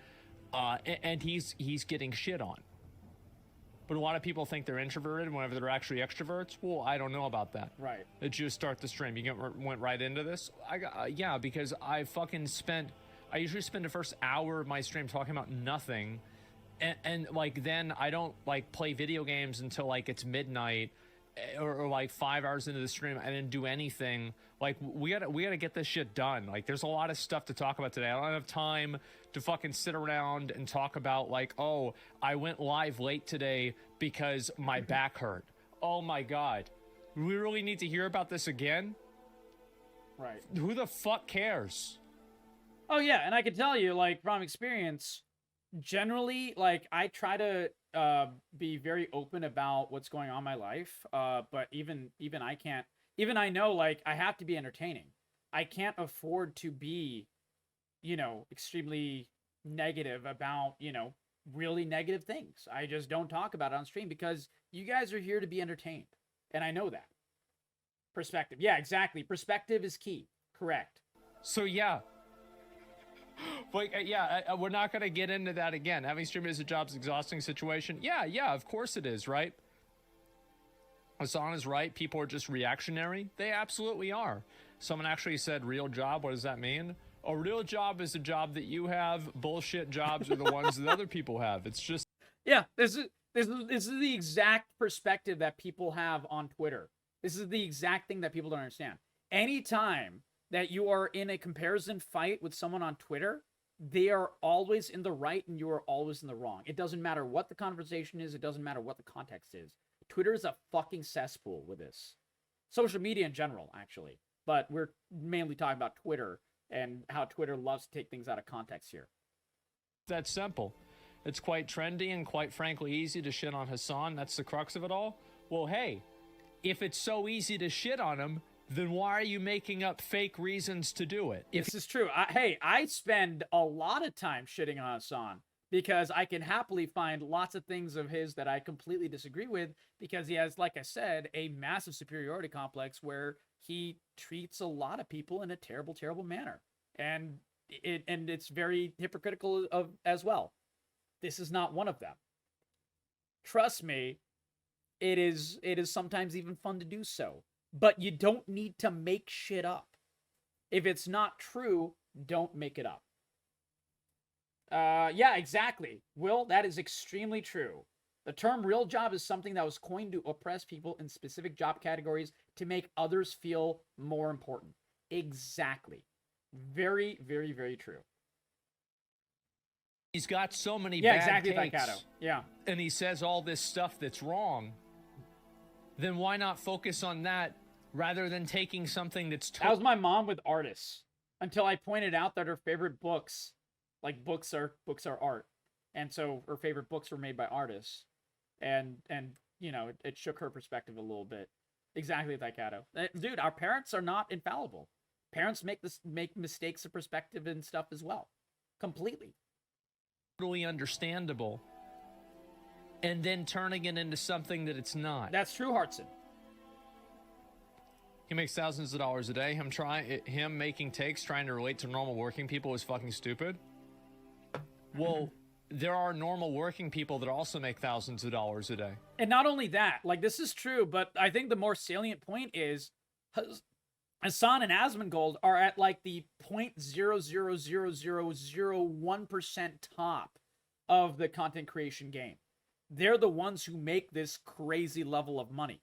and he's getting shit on. But a lot of people think they're introverted whenever they're actually extroverts. Well, I don't know about that. Right. Did you start the stream? You went right into this? Yeah, because I usually spend the first hour of my stream talking about nothing. And like, then I don't like play video games until like it's midnight or like 5 hours into the stream. I didn't do anything. Like, we gotta get this shit done. Like, there's a lot of stuff to talk about today. I don't have time to fucking sit around and talk about like, oh, I went live late today because my back hurt. Oh my God. We really need to hear about this again? Right. Who the fuck cares? Oh yeah, and I can tell you, like, from experience, generally, like, I try to be very open about what's going on in my life. But even I can't. Even I know, like, I have to be entertaining. I can't afford to be, extremely negative about, really negative things. I just don't talk about it on stream because you guys are here to be entertained. And I know that. Perspective. Yeah, exactly. Perspective is key. Correct. So, yeah. But, we're not going to get into that again. Having streaming as a job is an exhausting situation. Yeah, of course it is, right? Hassan is right. People are just reactionary. They absolutely are. Someone actually said real job. What does that mean? A real job is a job that you have. Bullshit jobs are the ones that other people have. It's just... Yeah, this is the exact perspective that people have on Twitter. This is the exact thing that people don't understand. Anytime that you are in a comparison fight with someone on Twitter, they are always in the right and you are always in the wrong. It doesn't matter what the conversation is. It doesn't matter what the context is. Twitter is a fucking cesspool with this. Social media in general, actually. But we're mainly talking about Twitter and how Twitter loves to take things out of context here. That's simple. It's quite trendy and quite frankly easy to shit on Hasan. That's the crux of it all. Well, hey, if it's so easy to shit on him, then why are you making up fake reasons to do it? This is true. I spend a lot of time shitting on Hasan because I can happily find lots of things of his that I completely disagree with because he has, like I said, a massive superiority complex where he treats a lot of people in a terrible, terrible manner. And it's very hypocritical as well. This is not one of them. Trust me, it is sometimes even fun to do so. But you don't need to make shit up. If it's not true, don't make it up. Yeah, exactly. Will, that is extremely true. The term real job is something that was coined to oppress people in specific job categories to make others feel more important. Exactly. Very, very, very true. He's got so many Yeah, bad exactly, takes, Taikato. Yeah. and he says all this stuff that's wrong, then why not focus on that rather than taking something that's That was my mom with artists until I pointed out that her favorite books, like books are art. And so her favorite books were made by artists. And it shook her perspective a little bit. Exactly, Taikato. Dude, our parents are not infallible. Parents make mistakes of perspective and stuff as well. Completely. totally understandable, and then turning it into something that it's not. That's true, Hartson. He makes thousands of dollars a day. Him making takes trying to relate to normal working people is fucking stupid. Well, there are normal working people that also make thousands of dollars a day. And not only that, like, this is true, but I think the more salient point is Hasan and Asmongold are at like the 0.00001% top of the content creation game. They're the ones who make this crazy level of money.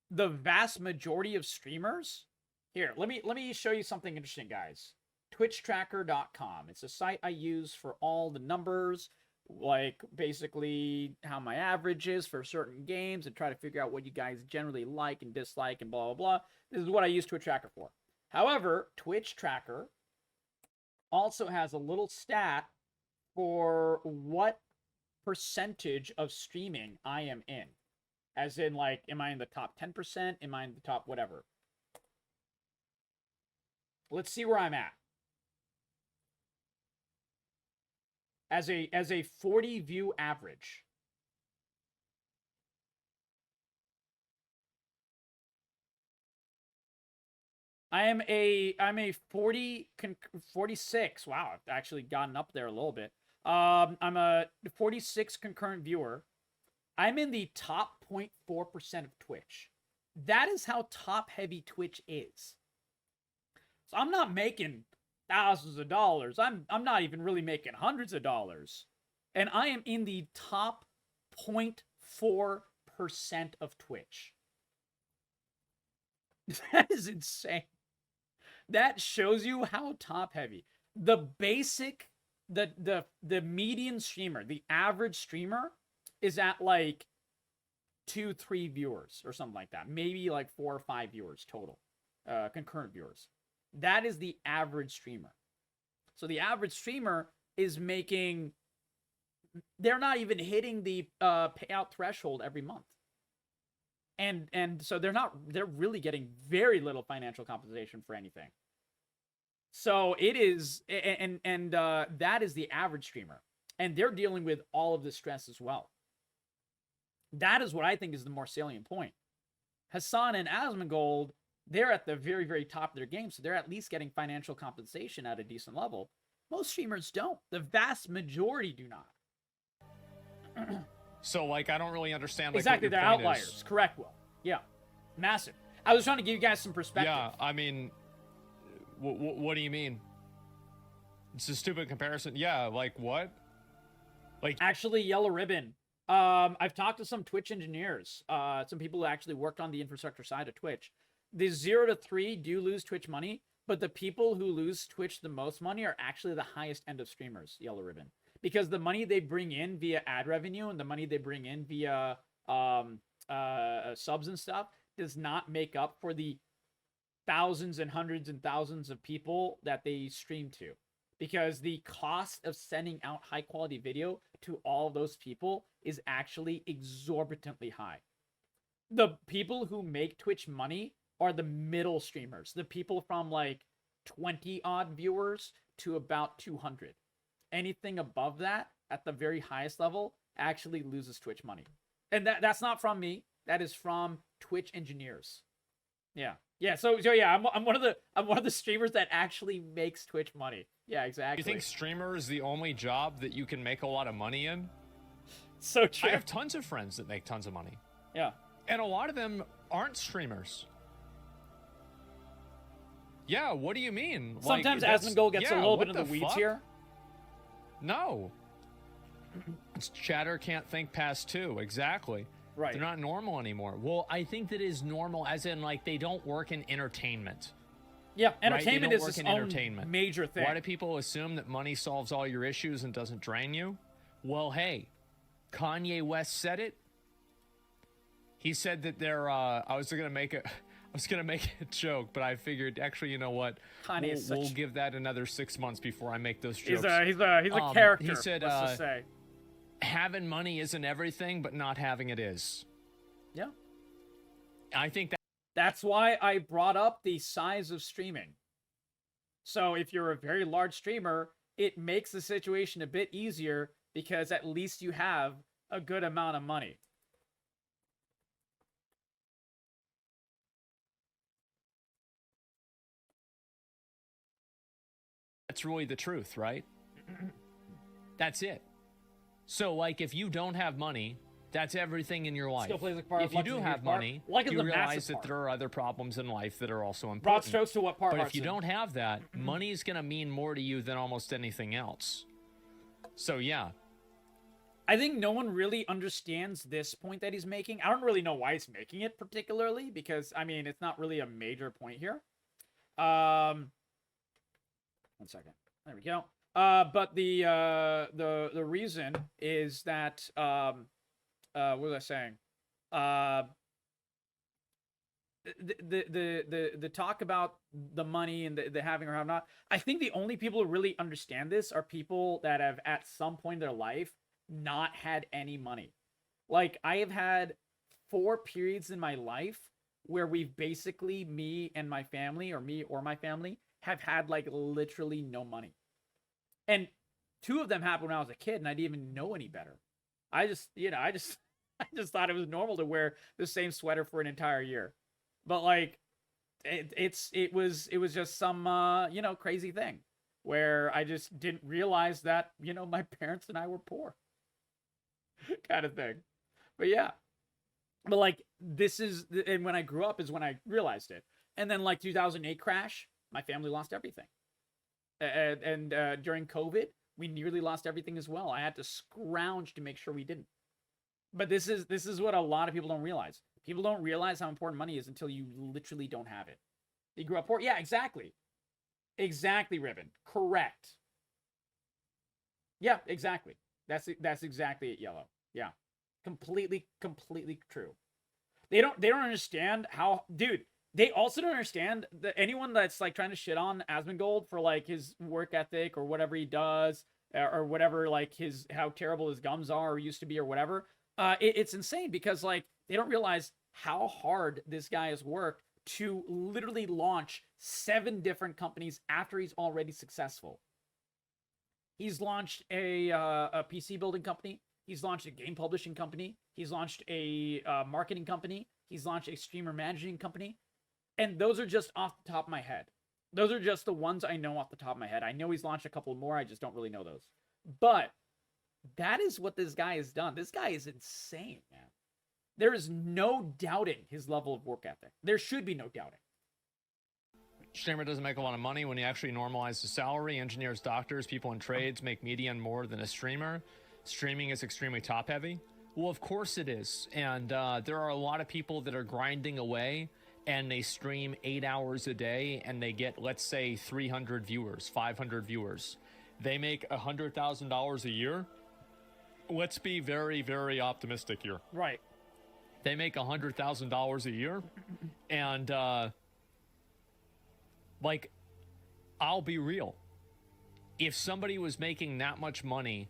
The vast majority of streamers, here, let me show you something interesting, guys. twitchtracker.com. It's a site I use for all the numbers, like basically how my average is for certain games and try to figure out what you guys generally like and dislike and blah, blah, blah. This is what I use Twitch Tracker for. However, Twitch Tracker also has a little stat for what percentage of streaming I am in. As in, like, am I in the top 10%? Am I in the top whatever? Let's see where I'm at. As a 40 view average. I'm a 46. Wow, I've actually gotten up there a little bit. I'm a 46 concurrent viewer. I'm in the top 0.4% of Twitch. That is how top heavy Twitch is. So I'm not making thousands of dollars. I'm not even really making hundreds of dollars. And I am in the top 0.4% of Twitch. That is insane. That shows you how top heavy. The basic, the median streamer, the average streamer is at like 2-3 viewers or something like that. Maybe like 4 or 5 viewers total, concurrent viewers. That is the average streamer. So the average streamer is making, they're not even hitting the payout threshold every month. And so they're really getting very little financial compensation for anything. So it is, and that is the average streamer. And they're dealing with all of this stress as well. That is what I think is the more salient point. Hasan and Asmongold, they're at the very, very top of their game, so they're at least getting financial compensation at a decent level. Most streamers don't. The vast majority do not. So, like, I don't really understand. Like, exactly, they're outliers. Is. Correct, Will. Yeah, massive. I was trying to give you guys some perspective. Yeah, I mean, what do you mean? It's a stupid comparison. Yeah, like what? Like, actually, Yellow Ribbon. I've talked to some Twitch engineers, some people who actually worked on the infrastructure side of Twitch. The 0 to 3 do lose Twitch money, but the people who lose Twitch the most money are actually the highest end of streamers, Yellow Ribbon. Because the money they bring in via ad revenue and the money they bring in via subs and stuff does not make up for the thousands and hundreds and thousands of people that they stream to. Because the cost of sending out high quality video to all those people is actually exorbitantly high. The people who make Twitch money are the middle streamers, the people from like 20 odd viewers to about 200. Anything above that at the very highest level actually loses Twitch money. And that's not from me. That is from Twitch engineers. Yeah. Yeah, so yeah, I'm one of the streamers that actually makes Twitch money. Yeah, exactly. You think streamer is the only job that you can make a lot of money in? So true. I have tons of friends that make tons of money. Yeah. And a lot of them aren't streamers. Yeah, what do you mean? Sometimes Asmongold gets a little bit in the weeds here. No. It's chatter can't think past 2. Exactly. Right. They're not normal anymore. Well, I think that is normal as in, like, they don't work in entertainment. Yeah, entertainment right? is its own major thing. Why do people assume that money solves all your issues and doesn't drain you? Well, hey, Kanye West said it. He said that they're, I was gonna make a joke, but I figured, actually, you know what? We'll give that another 6 months before I make those jokes. He's a character. He said, let's just say. Having money isn't everything, but not having it is. Yeah. I think that's why I brought up the size of streaming. So if you're a very large streamer, it makes the situation a bit easier because at least you have a good amount of money. That's really the truth, right? That's it. So, like, if you don't have money, that's everything in your life. Still plays a part. If you do have money, you realize that there are other problems in life that are also important. Broad strokes to what part. But if you don't have that, money is going to mean more to you than almost anything else. So, yeah. I think no one really understands this point that he's making. I don't really know why he's making it particularly, because, I mean, it's not really a major point here. 1 second. There we go. But the reason is that what was I saying? The talk about the money and the having or have not. I think the only people who really understand this are people that have at some point in their life not had any money. Like, I have had 4 periods in my life where we've basically, me and my family, or me or my family, have had like literally no money. And 2 of them happened when I was a kid and I didn't even know any better. I just, I just thought it was normal to wear the same sweater for an entire year. But like, it was just some, crazy thing where I just didn't realize that, my parents and I were poor kind of thing. But yeah, but like, and when I grew up is when I realized it. And then like 2008 crash, my family lost everything. And during COVID, we nearly lost everything as well. I had to scrounge to make sure we didn't. But this is what a lot of people don't realize. People don't realize how important money is until you literally don't have it. You grew up poor? Yeah, exactly. Exactly, Ribbon. Correct. Yeah, exactly. That's exactly it, Yellow. Yeah. Completely true. They don't understand how, dude, they also don't understand that anyone that's like trying to shit on Asmongold for like his work ethic or whatever he does, or whatever, like how terrible his gums are or used to be or whatever. It's insane because like they don't realize how hard this guy has worked to literally launch 7 different companies after he's already successful. He's launched a PC building company. He's launched a game publishing company. He's launched a marketing company. He's launched a streamer managing company. And those are just off the top of my head. Those are just the ones I know off the top of my head. I know he's launched a couple more. I just don't really know those. But that is what this guy has done. This guy is insane, man. There is no doubting his level of work ethic. There should be no doubting. Streamer doesn't make a lot of money when you actually normalize the salary. Engineers, doctors, people in trades make median more than a streamer. Streaming is extremely top heavy. Well, of course it is. And there are a lot of people that are grinding away and they stream 8 hours a day and they get, let's say, 300 viewers, 500 viewers. They make $100,000 a year. Let's be very, very optimistic here. Right. They make $100,000 a year. And, like, I'll be real. If somebody was making that much money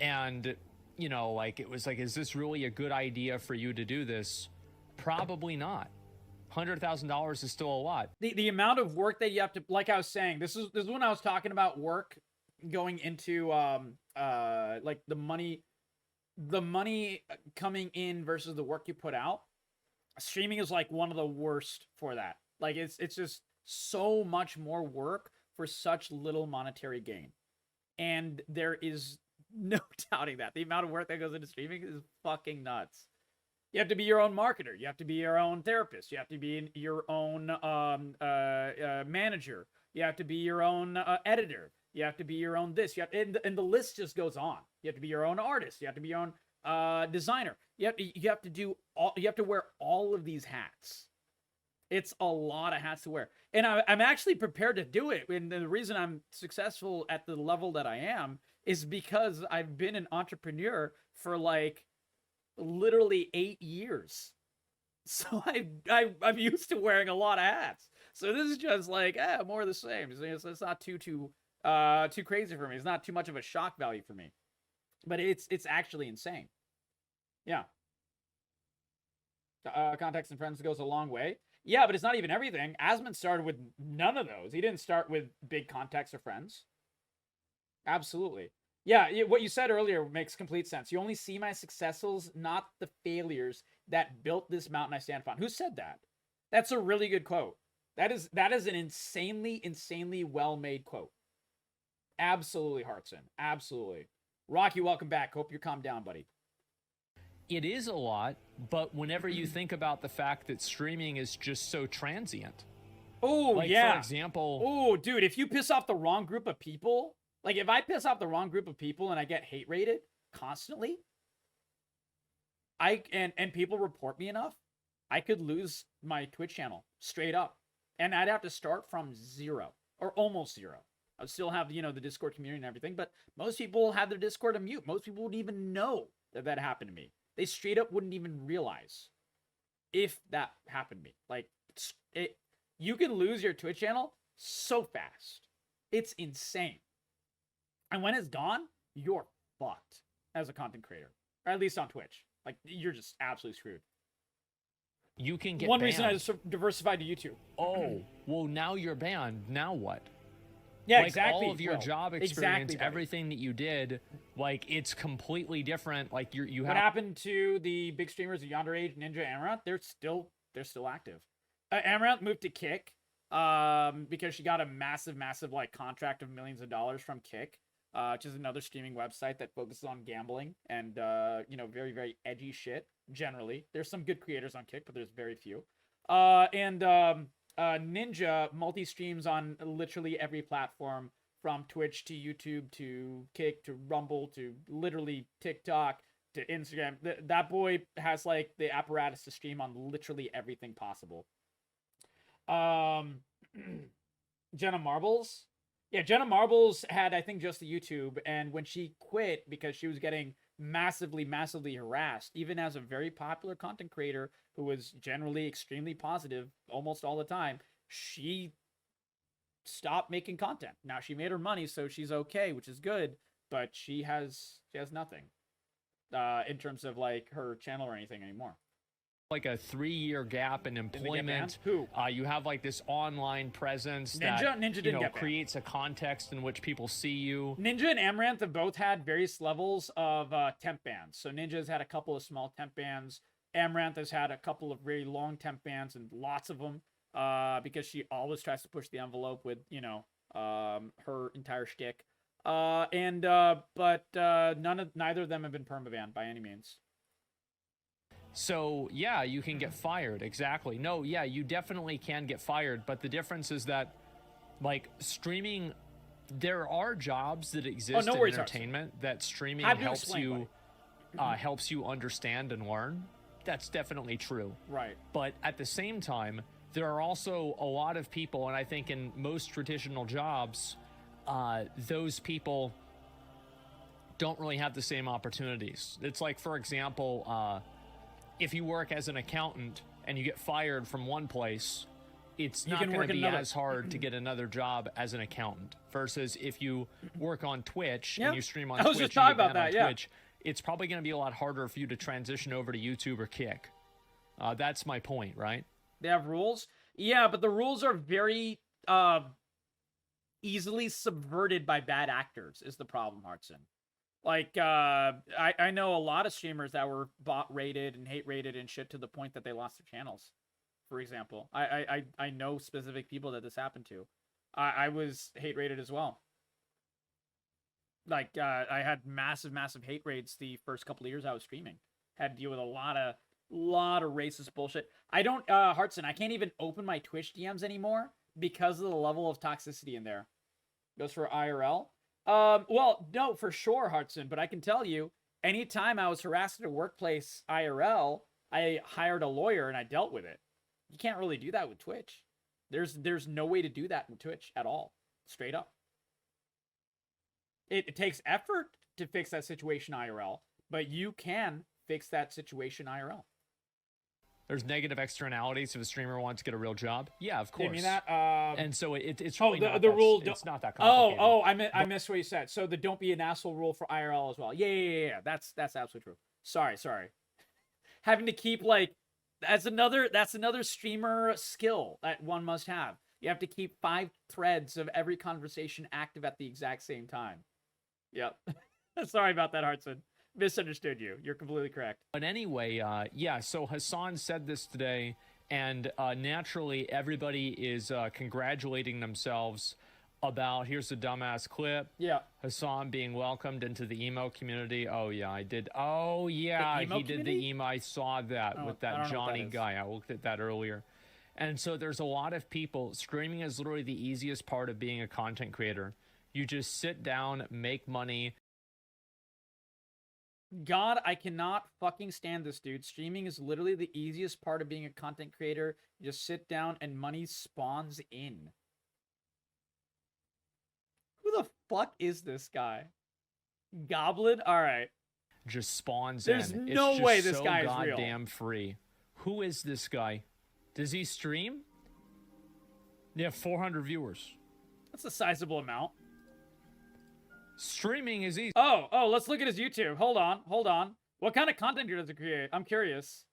and, like, it was like, is this really a good idea for you to do this? Probably not. $100,000 is still a lot. The amount of work that you have to, like I was saying, this is when I was talking about work going into like the money coming in versus the work you put out. Streaming is like one of the worst for that. Like it's just so much more work for such little monetary gain. And there is no doubting that. The amount of work that goes into streaming is fucking nuts. You have to be your own marketer. You have to be your own therapist. You have to be your own manager. You have to be your own editor. You have to be your own this. And the list just goes on. You have to be your own artist. You have to be your own designer. You have to do all. You have to wear all of these hats. It's a lot of hats to wear, and I'm actually prepared to do it. And the reason I'm successful at the level that I am is because I've been an entrepreneur for like literally 8 years. So I'm used to wearing a lot of hats. So this is just like more of the same. It's not too crazy for me. It's not too much of a shock value for me. But it's actually insane. Yeah. Context and friends goes a long way. Yeah, but it's not even everything. Asmon started with none of those. He didn't start with big contacts or friends. Absolutely. Yeah, what you said earlier makes complete sense. You only see my successes, not the failures that built this mountain I stand upon. Who said that? That's a really good quote. That is an insanely well-made quote. Absolutely, Hartson. Absolutely. Rocky, welcome back. Hope you're calmed down, buddy. It is a lot, but whenever you think about the fact that streaming is just so transient. Oh, like, yeah. For example... Oh, dude, if you piss off the wrong group of people... Like, if I piss off the wrong group of people and I get hate rated constantly, and people report me enough, I could lose my Twitch channel straight up. And I'd have to start from 0 or almost 0. I would still have, the Discord community and everything, but most people have their Discord on mute. Most people wouldn't even know that happened to me. They straight up wouldn't even realize if that happened to me. Like, you can lose your Twitch channel so fast. It's insane. And when it's gone, you're fucked. as a content creator, or at least on Twitch. Like, you're just absolutely screwed. You can get One banned. reason I just diversified to YouTube. Oh, well, now you're banned. Now what? Yeah, like, exactly. all of your job experience, exactly, everything that you did, like, it's completely different. Like, you have... What happened to the big streamers of Yonder Age, Ninja, Amaranth? They're still active. Amaranth moved to Kick because she got a massive like contract of millions of dollars from Kick, which is another streaming website that focuses on gambling and very, very edgy shit. Generally, there's some good creators on Kick, but there's very few. Ninja multi-streams on literally every platform, from Twitch to YouTube to Kick to Rumble to literally TikTok to Instagram. That boy has like the apparatus to stream on literally everything possible. Jenna Marbles. Yeah, Jenna Marbles had, I think, just the YouTube, and when she quit because she was getting massively harassed, even as a very popular content creator who was generally extremely positive almost all the time, she stopped making content. Now she made her money, so she's okay, which is good, but she has nothing in terms of like her channel or anything anymore. Like a 3-year gap in employment. Who? You have like this online presence Ninja didn't get creates a context in which people see you. Ninja and Amaranth have both had various levels of temp bans. So Ninja's had a couple of small temp bans. Amaranth has had a couple of very long temp bans, and lots of them because she always tries to push the envelope with her entire shtick. But neither of them have been permabanned by any means. So, yeah, you can get fired. Exactly. No, yeah, you definitely can get fired. But the difference is that, like, streaming, there are jobs that exist in entertainment that streaming helps you understand and learn. That's definitely true. Right. But at the same time, there are also a lot of people, and I think in most traditional jobs, those people don't really have the same opportunities. It's like, for example, if you work as an accountant and you get fired from one place, it's not going to be as hard to get another job as an accountant versus if you work on Twitch and you stream on Twitch and you get banned on Twitch, it's probably going to be a lot harder for you to transition over to YouTube or Kick. That's my point, right? They have rules? Yeah, but the rules are very easily subverted by bad actors is the problem, Hartson. Like, I know a lot of streamers that were bot rated and hate rated and shit to the point that they lost their channels, for example. I know specific people that this happened to. I was hate rated as well. Like, I had massive hate raids the first couple of years I was streaming. Had to deal with a lot of racist bullshit. I don't, Hartson, I can't even open my Twitch DMs anymore because of the level of toxicity in there. Goes for IRL. Well, no, for sure, Hartson, but I can tell you, anytime I was harassed at a workplace IRL, I hired a lawyer and I dealt with it. You can't really do that with Twitch. There's no way to do that with Twitch at all. Straight up. It takes effort to fix that situation IRL, but you can fix that situation IRL. There's negative externalities if a streamer wants to get a real job. Yeah, of course. You mean that? And so it's really not the rule. It's not that complicated. I missed what you said. So the don't be an asshole rule for IRL as well. Yeah. That's absolutely true. Sorry. Having to keep that's another streamer skill that one must have. You have to keep 5 threads of every conversation active at the exact same time. Yep. Sorry about that, Hartson. Misunderstood you. You're completely correct. But anyway, so Hasan said this today, and naturally everybody is congratulating themselves about, here's the dumbass clip. Yeah. Hasan being welcomed into the emo community. Oh, yeah, I did. Oh, yeah, he did the emo. I saw that with that Johnny guy. I looked at that earlier. And so there's a lot of people. Streaming is literally the easiest part of being a content creator. You just sit down, make money. God, I cannot fucking stand this, dude. Streaming is literally the easiest part of being a content creator. You just sit down and money spawns in. Who the fuck is this guy? Goblin? Alright. Just spawns There's in. no it's way just this so guy is real. Goddamn free. Who is this guy? Does he stream? Yeah, 400 viewers. That's a sizable amount. Streaming is easy. Oh, let's look at his YouTube. Hold on. What kind of content does he create? I'm curious.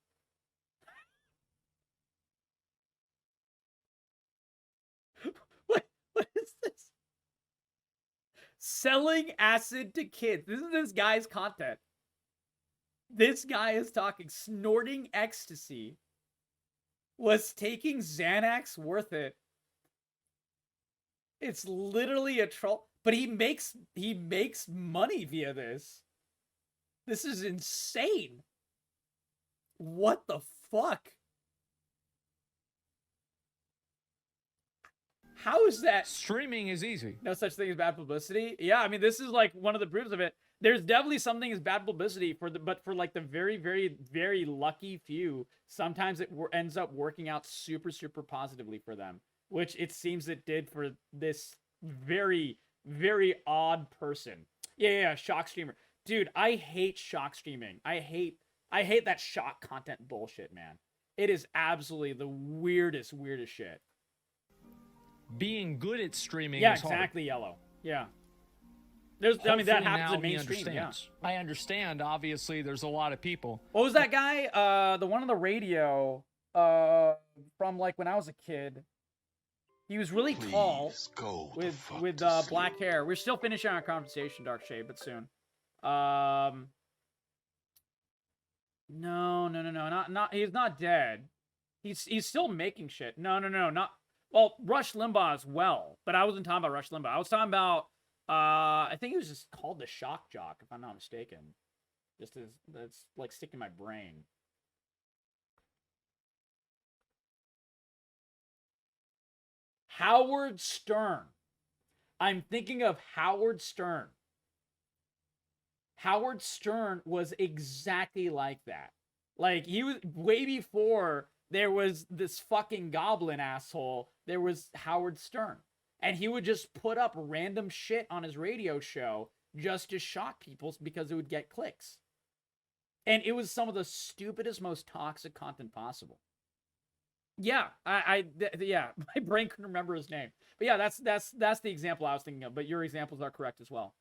What is this? Selling acid to kids. This is this guy's content. This guy is talking snorting ecstasy. Was taking Xanax worth it? It's literally a troll, but he makes money via this. This is insane. What the fuck? How is that? Streaming is easy. No such thing as bad publicity. Yeah, I mean, this is like one of the proofs of it. There's definitely something as bad publicity but for like the very, very, very lucky few, sometimes it ends up working out super, super positively for them, which it seems it did for this very, very odd person. Yeah, shock streamer. Dude, I hate shock streaming. I hate that shock content bullshit, man. It is absolutely the weirdest shit. Being good at streaming Yeah, is hard. exactly, Yellow. Yeah. I mean, that happens in mainstream, yeah. I understand, obviously, there's a lot of people. What was that guy? The one on the radio, from like when I was a kid. He was really tall with black hair. We're still finishing our conversation, Dark Shade, but soon. No, not he's not dead. He's still making shit. No, not well, Rush Limbaugh as well, but I wasn't talking about Rush Limbaugh. I was talking about I think he was just called the Shock Jock, if I'm not mistaken. Just as that's like sticking in my brain. Howard Stern. I'm thinking of Howard Stern. Howard Stern was exactly like that. Like, he was way before there was this fucking goblin asshole, there was Howard Stern. And he would just put up random shit on his radio show just to shock people because it would get clicks. And it was some of the stupidest, most toxic content possible. Yeah, yeah, my brain couldn't remember his name. But yeah, that's the example I was thinking of. But your examples are correct as well.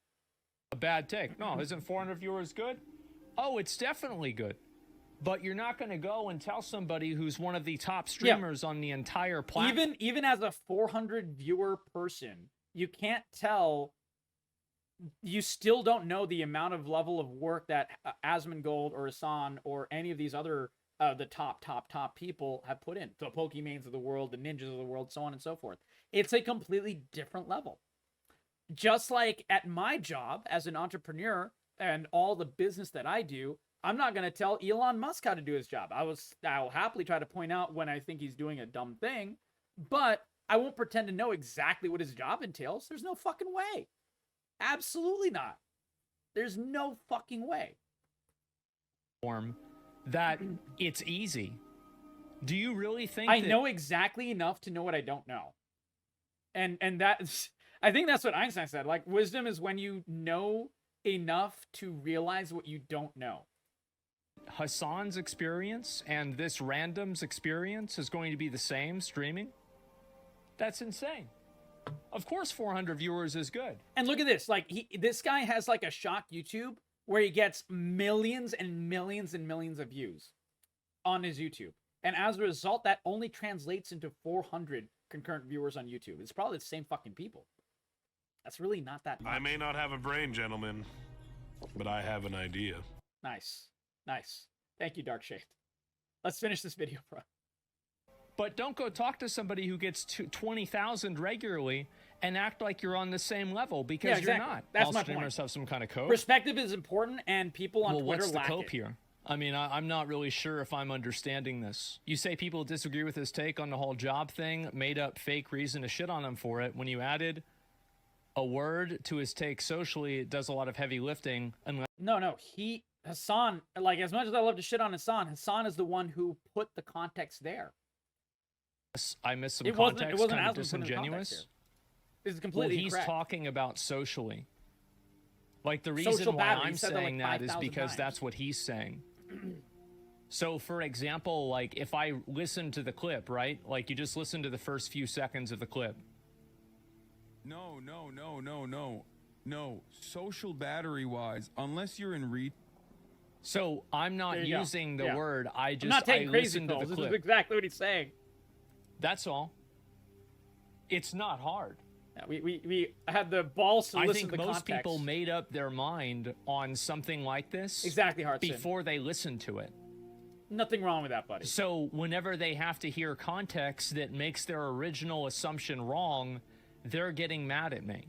A bad take. No, isn't 400 viewers good? Oh, it's definitely good. But you're not going to go and tell somebody who's one of the top streamers on the entire platform. Even as a 400 viewer person, you can't tell. You still don't know the amount of level of work that Asmongold or Hasan or any of these other the top people have put in. The Pokemanes of the world, the ninjas of the world, so on and so forth. It's a completely different level. Just like at my job as an entrepreneur and all the business that I do, I'm not going to tell Elon Musk how to do his job. I'll happily try to point out when I think he's doing a dumb thing, but I won't pretend to know exactly what his job entails. There's no fucking way. Absolutely not. There's no fucking way. That it's easy. Do you really think I know exactly enough to know what I don't know? And that, I think that's what Einstein said. Like, wisdom is when you know enough to realize what you don't know. Hasan's experience and this random's experience is going to be the same streaming? That's insane. Of course 400 viewers is good. And look at this. Like, this guy has like a shock YouTube where he gets millions and millions and millions of views on his YouTube. And as a result, that only translates into 400 concurrent viewers on YouTube. It's probably the same fucking people. That's really not that much. I may not have a brain, gentlemen, but I have an idea. Nice. Nice. Thank you, Dark Shade. Let's finish this video, bro. But don't go talk to somebody who gets 20,000 regularly and act like you're on the same level, because you're not. That's all my streamers point. have some kind of code. Perspective is important, and people on Twitter what's the lack cope it. here? I mean, I'm not really sure if I'm understanding this. You say people disagree with his take on the whole job thing, made up fake reason to shit on him for it. When you added a word to his take socially, it does a lot of heavy lifting. No, Hasan, like, as much as I love to shit on Hasan is the one who put the context there. I missed some it context, wasn't kind of Asmongold disingenuous. This is completely he's incorrect. talking about socially. Like, the reason Social why battery, I'm saying that is because that's what he's saying. So, for example, like, if I listen to the clip, right? Like, you just listen to the first few seconds of the clip. No. No, social battery wise, unless you're in So I'm not There you go. using the Yeah. word. I I'm not taking crazy listened to pills. the This is clip. exactly what he's saying. That's all. It's not hard. Yeah, we had the balls to I listen think to the most context. people made up their mind on something like this Exactly, Hartson. before they listened to it. Nothing wrong with that, buddy. So whenever they have to hear context that makes their original assumption wrong, they're getting mad at me.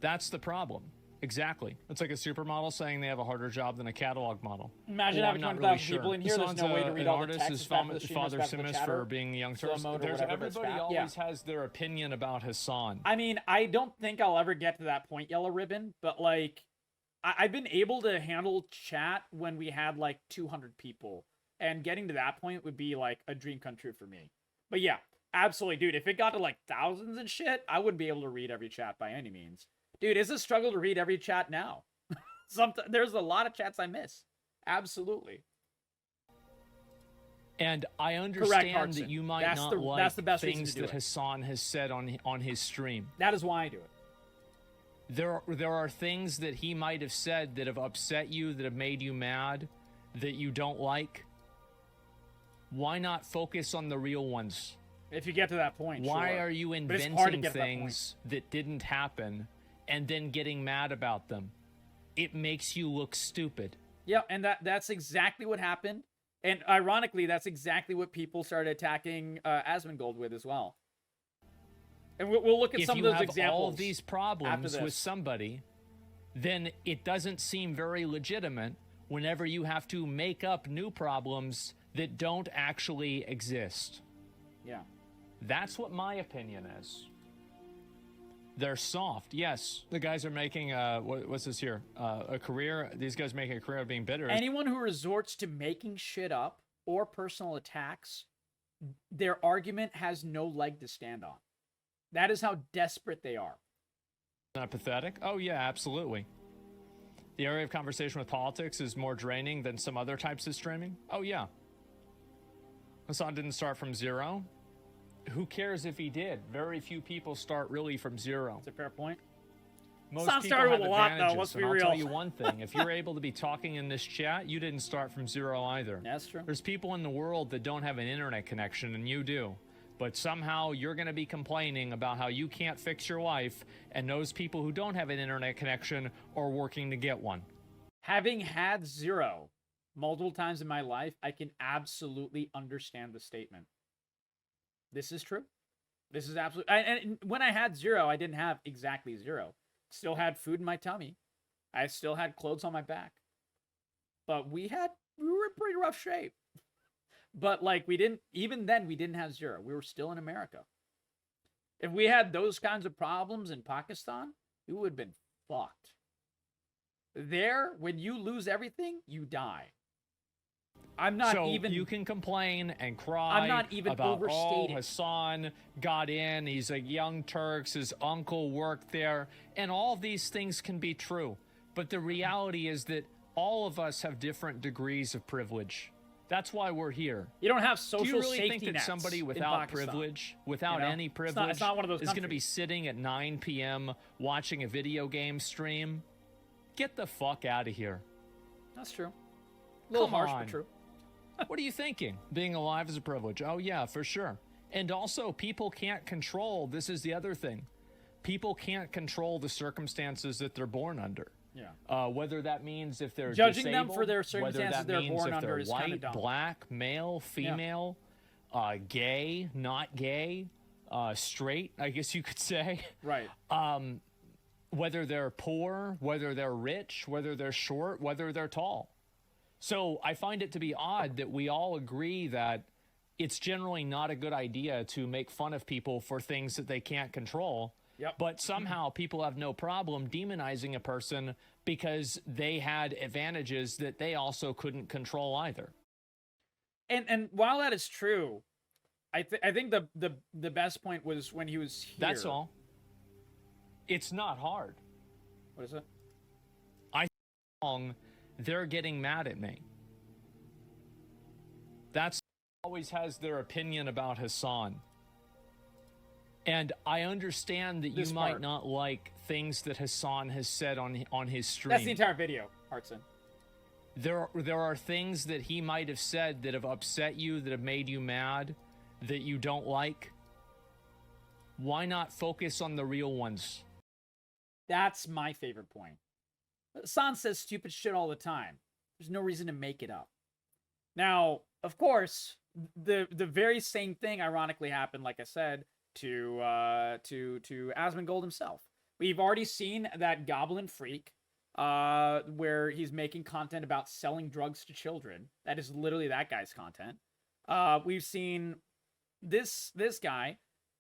That's the problem. Exactly. It's like a supermodel saying they have a harder job than a catalog model. Imagine Well, having I'm not 20,000 really people sure. in here. There's no way to read an all the artist text. is It's back to the streamers, Father back to the Simmons chatter, for being young slow Turks. mode or There's whatever, but it's everybody back. always Yeah. has their opinion about Hasan. I mean, I don't think I'll ever get to that point, Yellow Ribbon, but like, I've been able to handle chat when we had like 200 people, and getting to that point would be like a dream come true for me. But yeah, absolutely, dude. If it got to like thousands and shit, I wouldn't be able to read every chat by any means. Dude, it's a struggle to read every chat now. There's a lot of chats I miss. Absolutely. And I understand Hartson. that you might That's not the- like that's the best reason things to do that it. Hasan has said on his stream. That is why I do it. There are things that he might have said that have upset you, that have made you mad, that you don't like. Why not focus on the real ones? If you get to that point, Why sure. are you But it's hard to inventing get to that point. things that didn't happen and then getting mad about them? It makes you look stupid. Yeah, and that's exactly what happened. And ironically, that's exactly what people started attacking Asmongold with as well. And we'll look at If some you of those have examples. all of these problems this. with somebody, then it doesn't seem very legitimate whenever you have to make up new problems that don't actually exist. Yeah. That's what my opinion is. They're soft. Yes, the guys are making what's this here? A career. These guys making a career of being bitter. Anyone who resorts to making shit up or personal attacks, their argument has no leg to stand on. That is how desperate they are. Not pathetic? Oh yeah, absolutely. The area of conversation with politics is more draining than some other types of streaming? Oh yeah. Hasan didn't start from zero. Who cares if he did? Very few people start really from zero. That's a fair point. Most Hasan people started have with a lot, though, advantages, let's be and I'll real. tell you one thing. If you're able to be talking in this chat, you didn't start from zero either. That's true. There's people in the world that don't have an internet connection, and you do. But somehow you're going to be complaining about how you can't fix your life, and those people who don't have an internet connection are working to get one. Having had zero multiple times in my life, I can absolutely understand the statement. This is true. This is absolutely... And when I had zero, I didn't have exactly zero. Still had food in my tummy. I still had clothes on my back. But we were in pretty rough shape. But like even then we didn't have zero. We were still in America. If we had those kinds of problems in Pakistan, we would have been fucked. There, when you lose everything, you die. I'm not so even... you can complain and cry I'm not even about, overstating. oh, Hasan got in, he's a young Turks, his uncle worked there, and all of these things can be true. But the reality is that all of us have different degrees of privilege. That's why we're here. You don't have social Do you really safety think that nets somebody in without Pakistan. privilege, without You know? any It's privilege, not one of those is going to be countries. sitting at 9 p.m. watching a video game stream? Get the fuck out of here. That's true. A little Come harsh, on. but true. What are you thinking? Being alive is a privilege. Oh, yeah, for sure. And also, people can't control, this is the other thing, people can't control the circumstances that they're born under. Yeah. Whether that means if they're Judging disabled, them for their whether circumstances that they're means born if under they're is kinda white, dumb. black, male, female, gay, not gay, straight, I guess you could say. Right. Whether they're poor, whether they're rich, whether they're short, whether they're tall. So I find it to be odd that we all agree that it's generally not a good idea to make fun of people for things that they can't control. Yep. But somehow people have no problem demonizing a person because they had advantages that they also couldn't control either. And while that is true, I think the best point was when he was here. That's all. It's not hard. What is it? They're getting mad at me. That's always has their opinion about Hasan. And I understand that This you might part. not like things that Hasan has said on his stream. That's the entire video, Hartson. There are things that he might have said that have upset you, that have made you mad, that you don't like. Why not focus on the real ones? That's my favorite point. Hasan says stupid shit all the time. There's no reason to make it up. Now, of course, the very same thing ironically happened, like I said, to Asmongold himself. We've already seen that Goblin Freak, where he's making content about selling drugs to children. That is literally that guy's content. We've seen this guy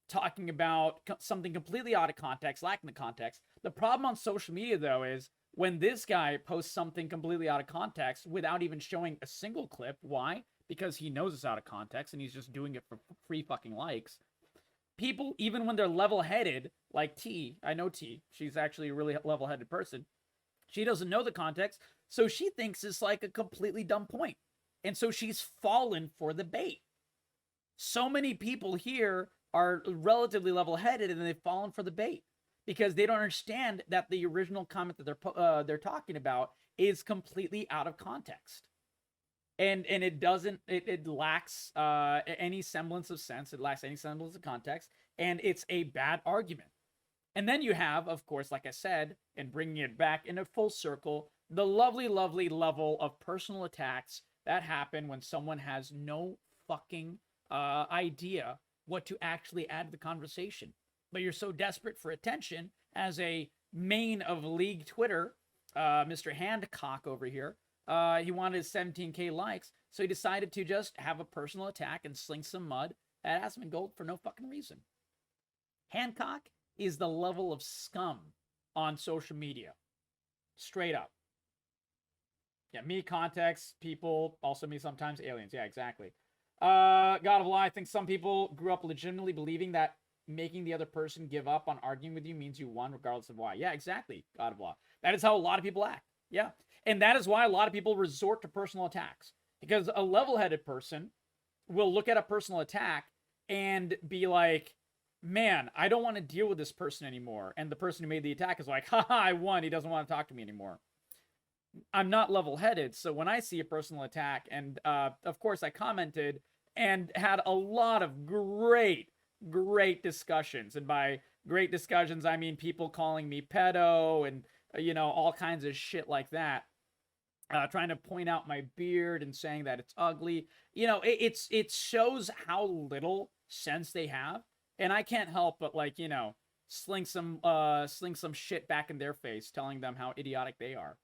talking about something completely out of context, lacking the context. The problem on social media, though, is when this guy posts something completely out of context without even showing a single clip. Why? Because he knows it's out of context and he's just doing it for free fucking likes. People, even when they're level-headed, like T, I know T, she's actually a really level-headed person. She doesn't know the context, so she thinks it's like a completely dumb point. And so she's fallen for the bait. So many people here are relatively level-headed and they've fallen for the bait because they don't understand that the original comment that they're talking about is completely out of context. And it lacks any semblance of sense. It lacks any semblance of context. And it's a bad argument. And then you have, of course, like I said, and bringing it back in a full circle, the lovely, lovely level of personal attacks that happen when someone has no fucking idea what to actually add to the conversation. But you're so desperate for attention as a main of League Twitter, Mr. Handcock over here. He wanted 17k likes, so he decided to just have a personal attack and sling some mud at Asmongold for no fucking reason. Hancock is the level of scum on social media. Straight up. Yeah, me, context, people, also me sometimes, aliens. Yeah, exactly. God of Law, I think some people grew up legitimately believing that making the other person give up on arguing with you means you won regardless of why. Yeah, exactly, God of Law. That is how a lot of people act. Yeah. And that is why a lot of people resort to personal attacks. Because a level-headed person will look at a personal attack and be like, man, I don't want to deal with this person anymore. And the person who made the attack is like, haha, I won. He doesn't want to talk to me anymore. I'm not level-headed, so when I see a personal attack, and of course I commented and had a lot of great discussions. And by great discussions, I mean people calling me pedo and, all kinds of shit like that. Trying to point out my beard and saying that it's ugly. It shows how little sense they have. And I can't help but sling some shit back in their face, telling them how idiotic they are.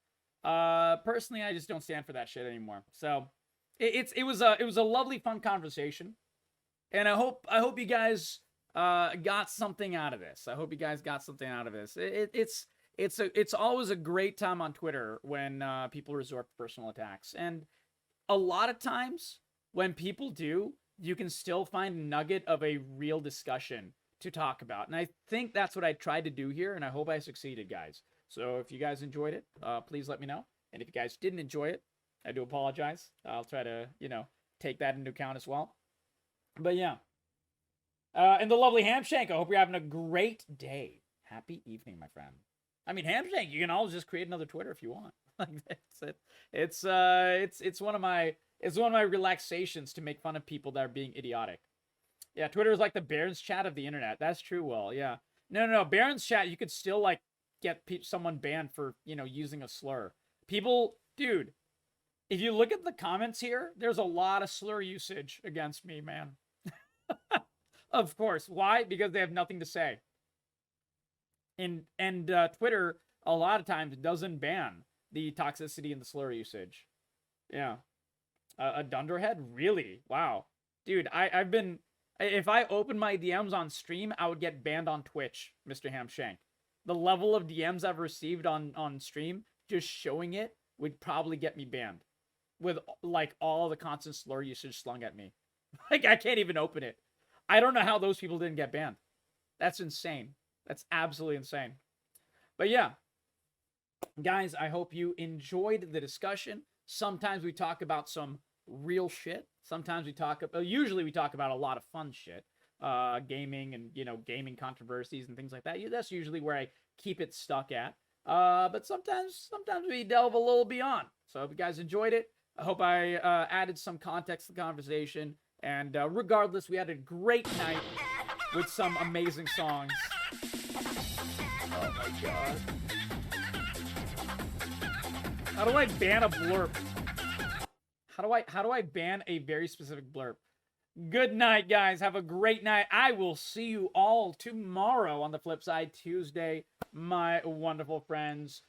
Personally, I just don't stand for that shit anymore. So it was a lovely, fun conversation. And I hope you guys got something out of this. I hope you guys got something out of this. It's always a great time on Twitter when people resort to personal attacks. And a lot of times when people do, you can still find a nugget of a real discussion to talk about. And I think that's what I tried to do here, and I hope I succeeded, guys. So if you guys enjoyed it, please let me know. And if you guys didn't enjoy it, I do apologize. I'll try to, take that into account as well. But yeah. And the lovely Hamshank, I hope you're having a great day. Happy evening, my friend. I mean, Hamshank, you can always just create another Twitter if you want. Like that's it. It's one of my relaxations to make fun of people that are being idiotic. Yeah, Twitter is like the Barron's chat of the internet. That's true, Will. Yeah. No. Barron's chat, you could still get someone banned for using a slur. People, dude, if you look at the comments here, there's a lot of slur usage against me, man. Of course. Why? Because they have nothing to say. And Twitter, a lot of times, doesn't ban the toxicity and the slur usage. Yeah. A dunderhead? Really? Wow. Dude, I've been... If I open my DMs on stream, I would get banned on Twitch, Mr. Hamshank. The level of DMs I've received on stream, just showing it, would probably get me banned. With, all the constant slur usage slung at me. I can't even open it. I don't know how those people didn't get banned. That's insane. That's absolutely insane. But yeah. Guys, I hope you enjoyed the discussion. Sometimes we talk about some real shit. Sometimes we talk about... Usually we talk about a lot of fun shit. gaming and, gaming controversies and things like that. That's usually where I keep it stuck at. But sometimes we delve a little beyond. So I hope you guys enjoyed it. I hope I added some context to the conversation. And regardless, we had a great night with some amazing songs. Oh my god. How do I ban a blurb? How do I ban a very specific blurb? Good night, guys. Have a great night. I will see you all tomorrow on the flip side, Tuesday, my wonderful friends.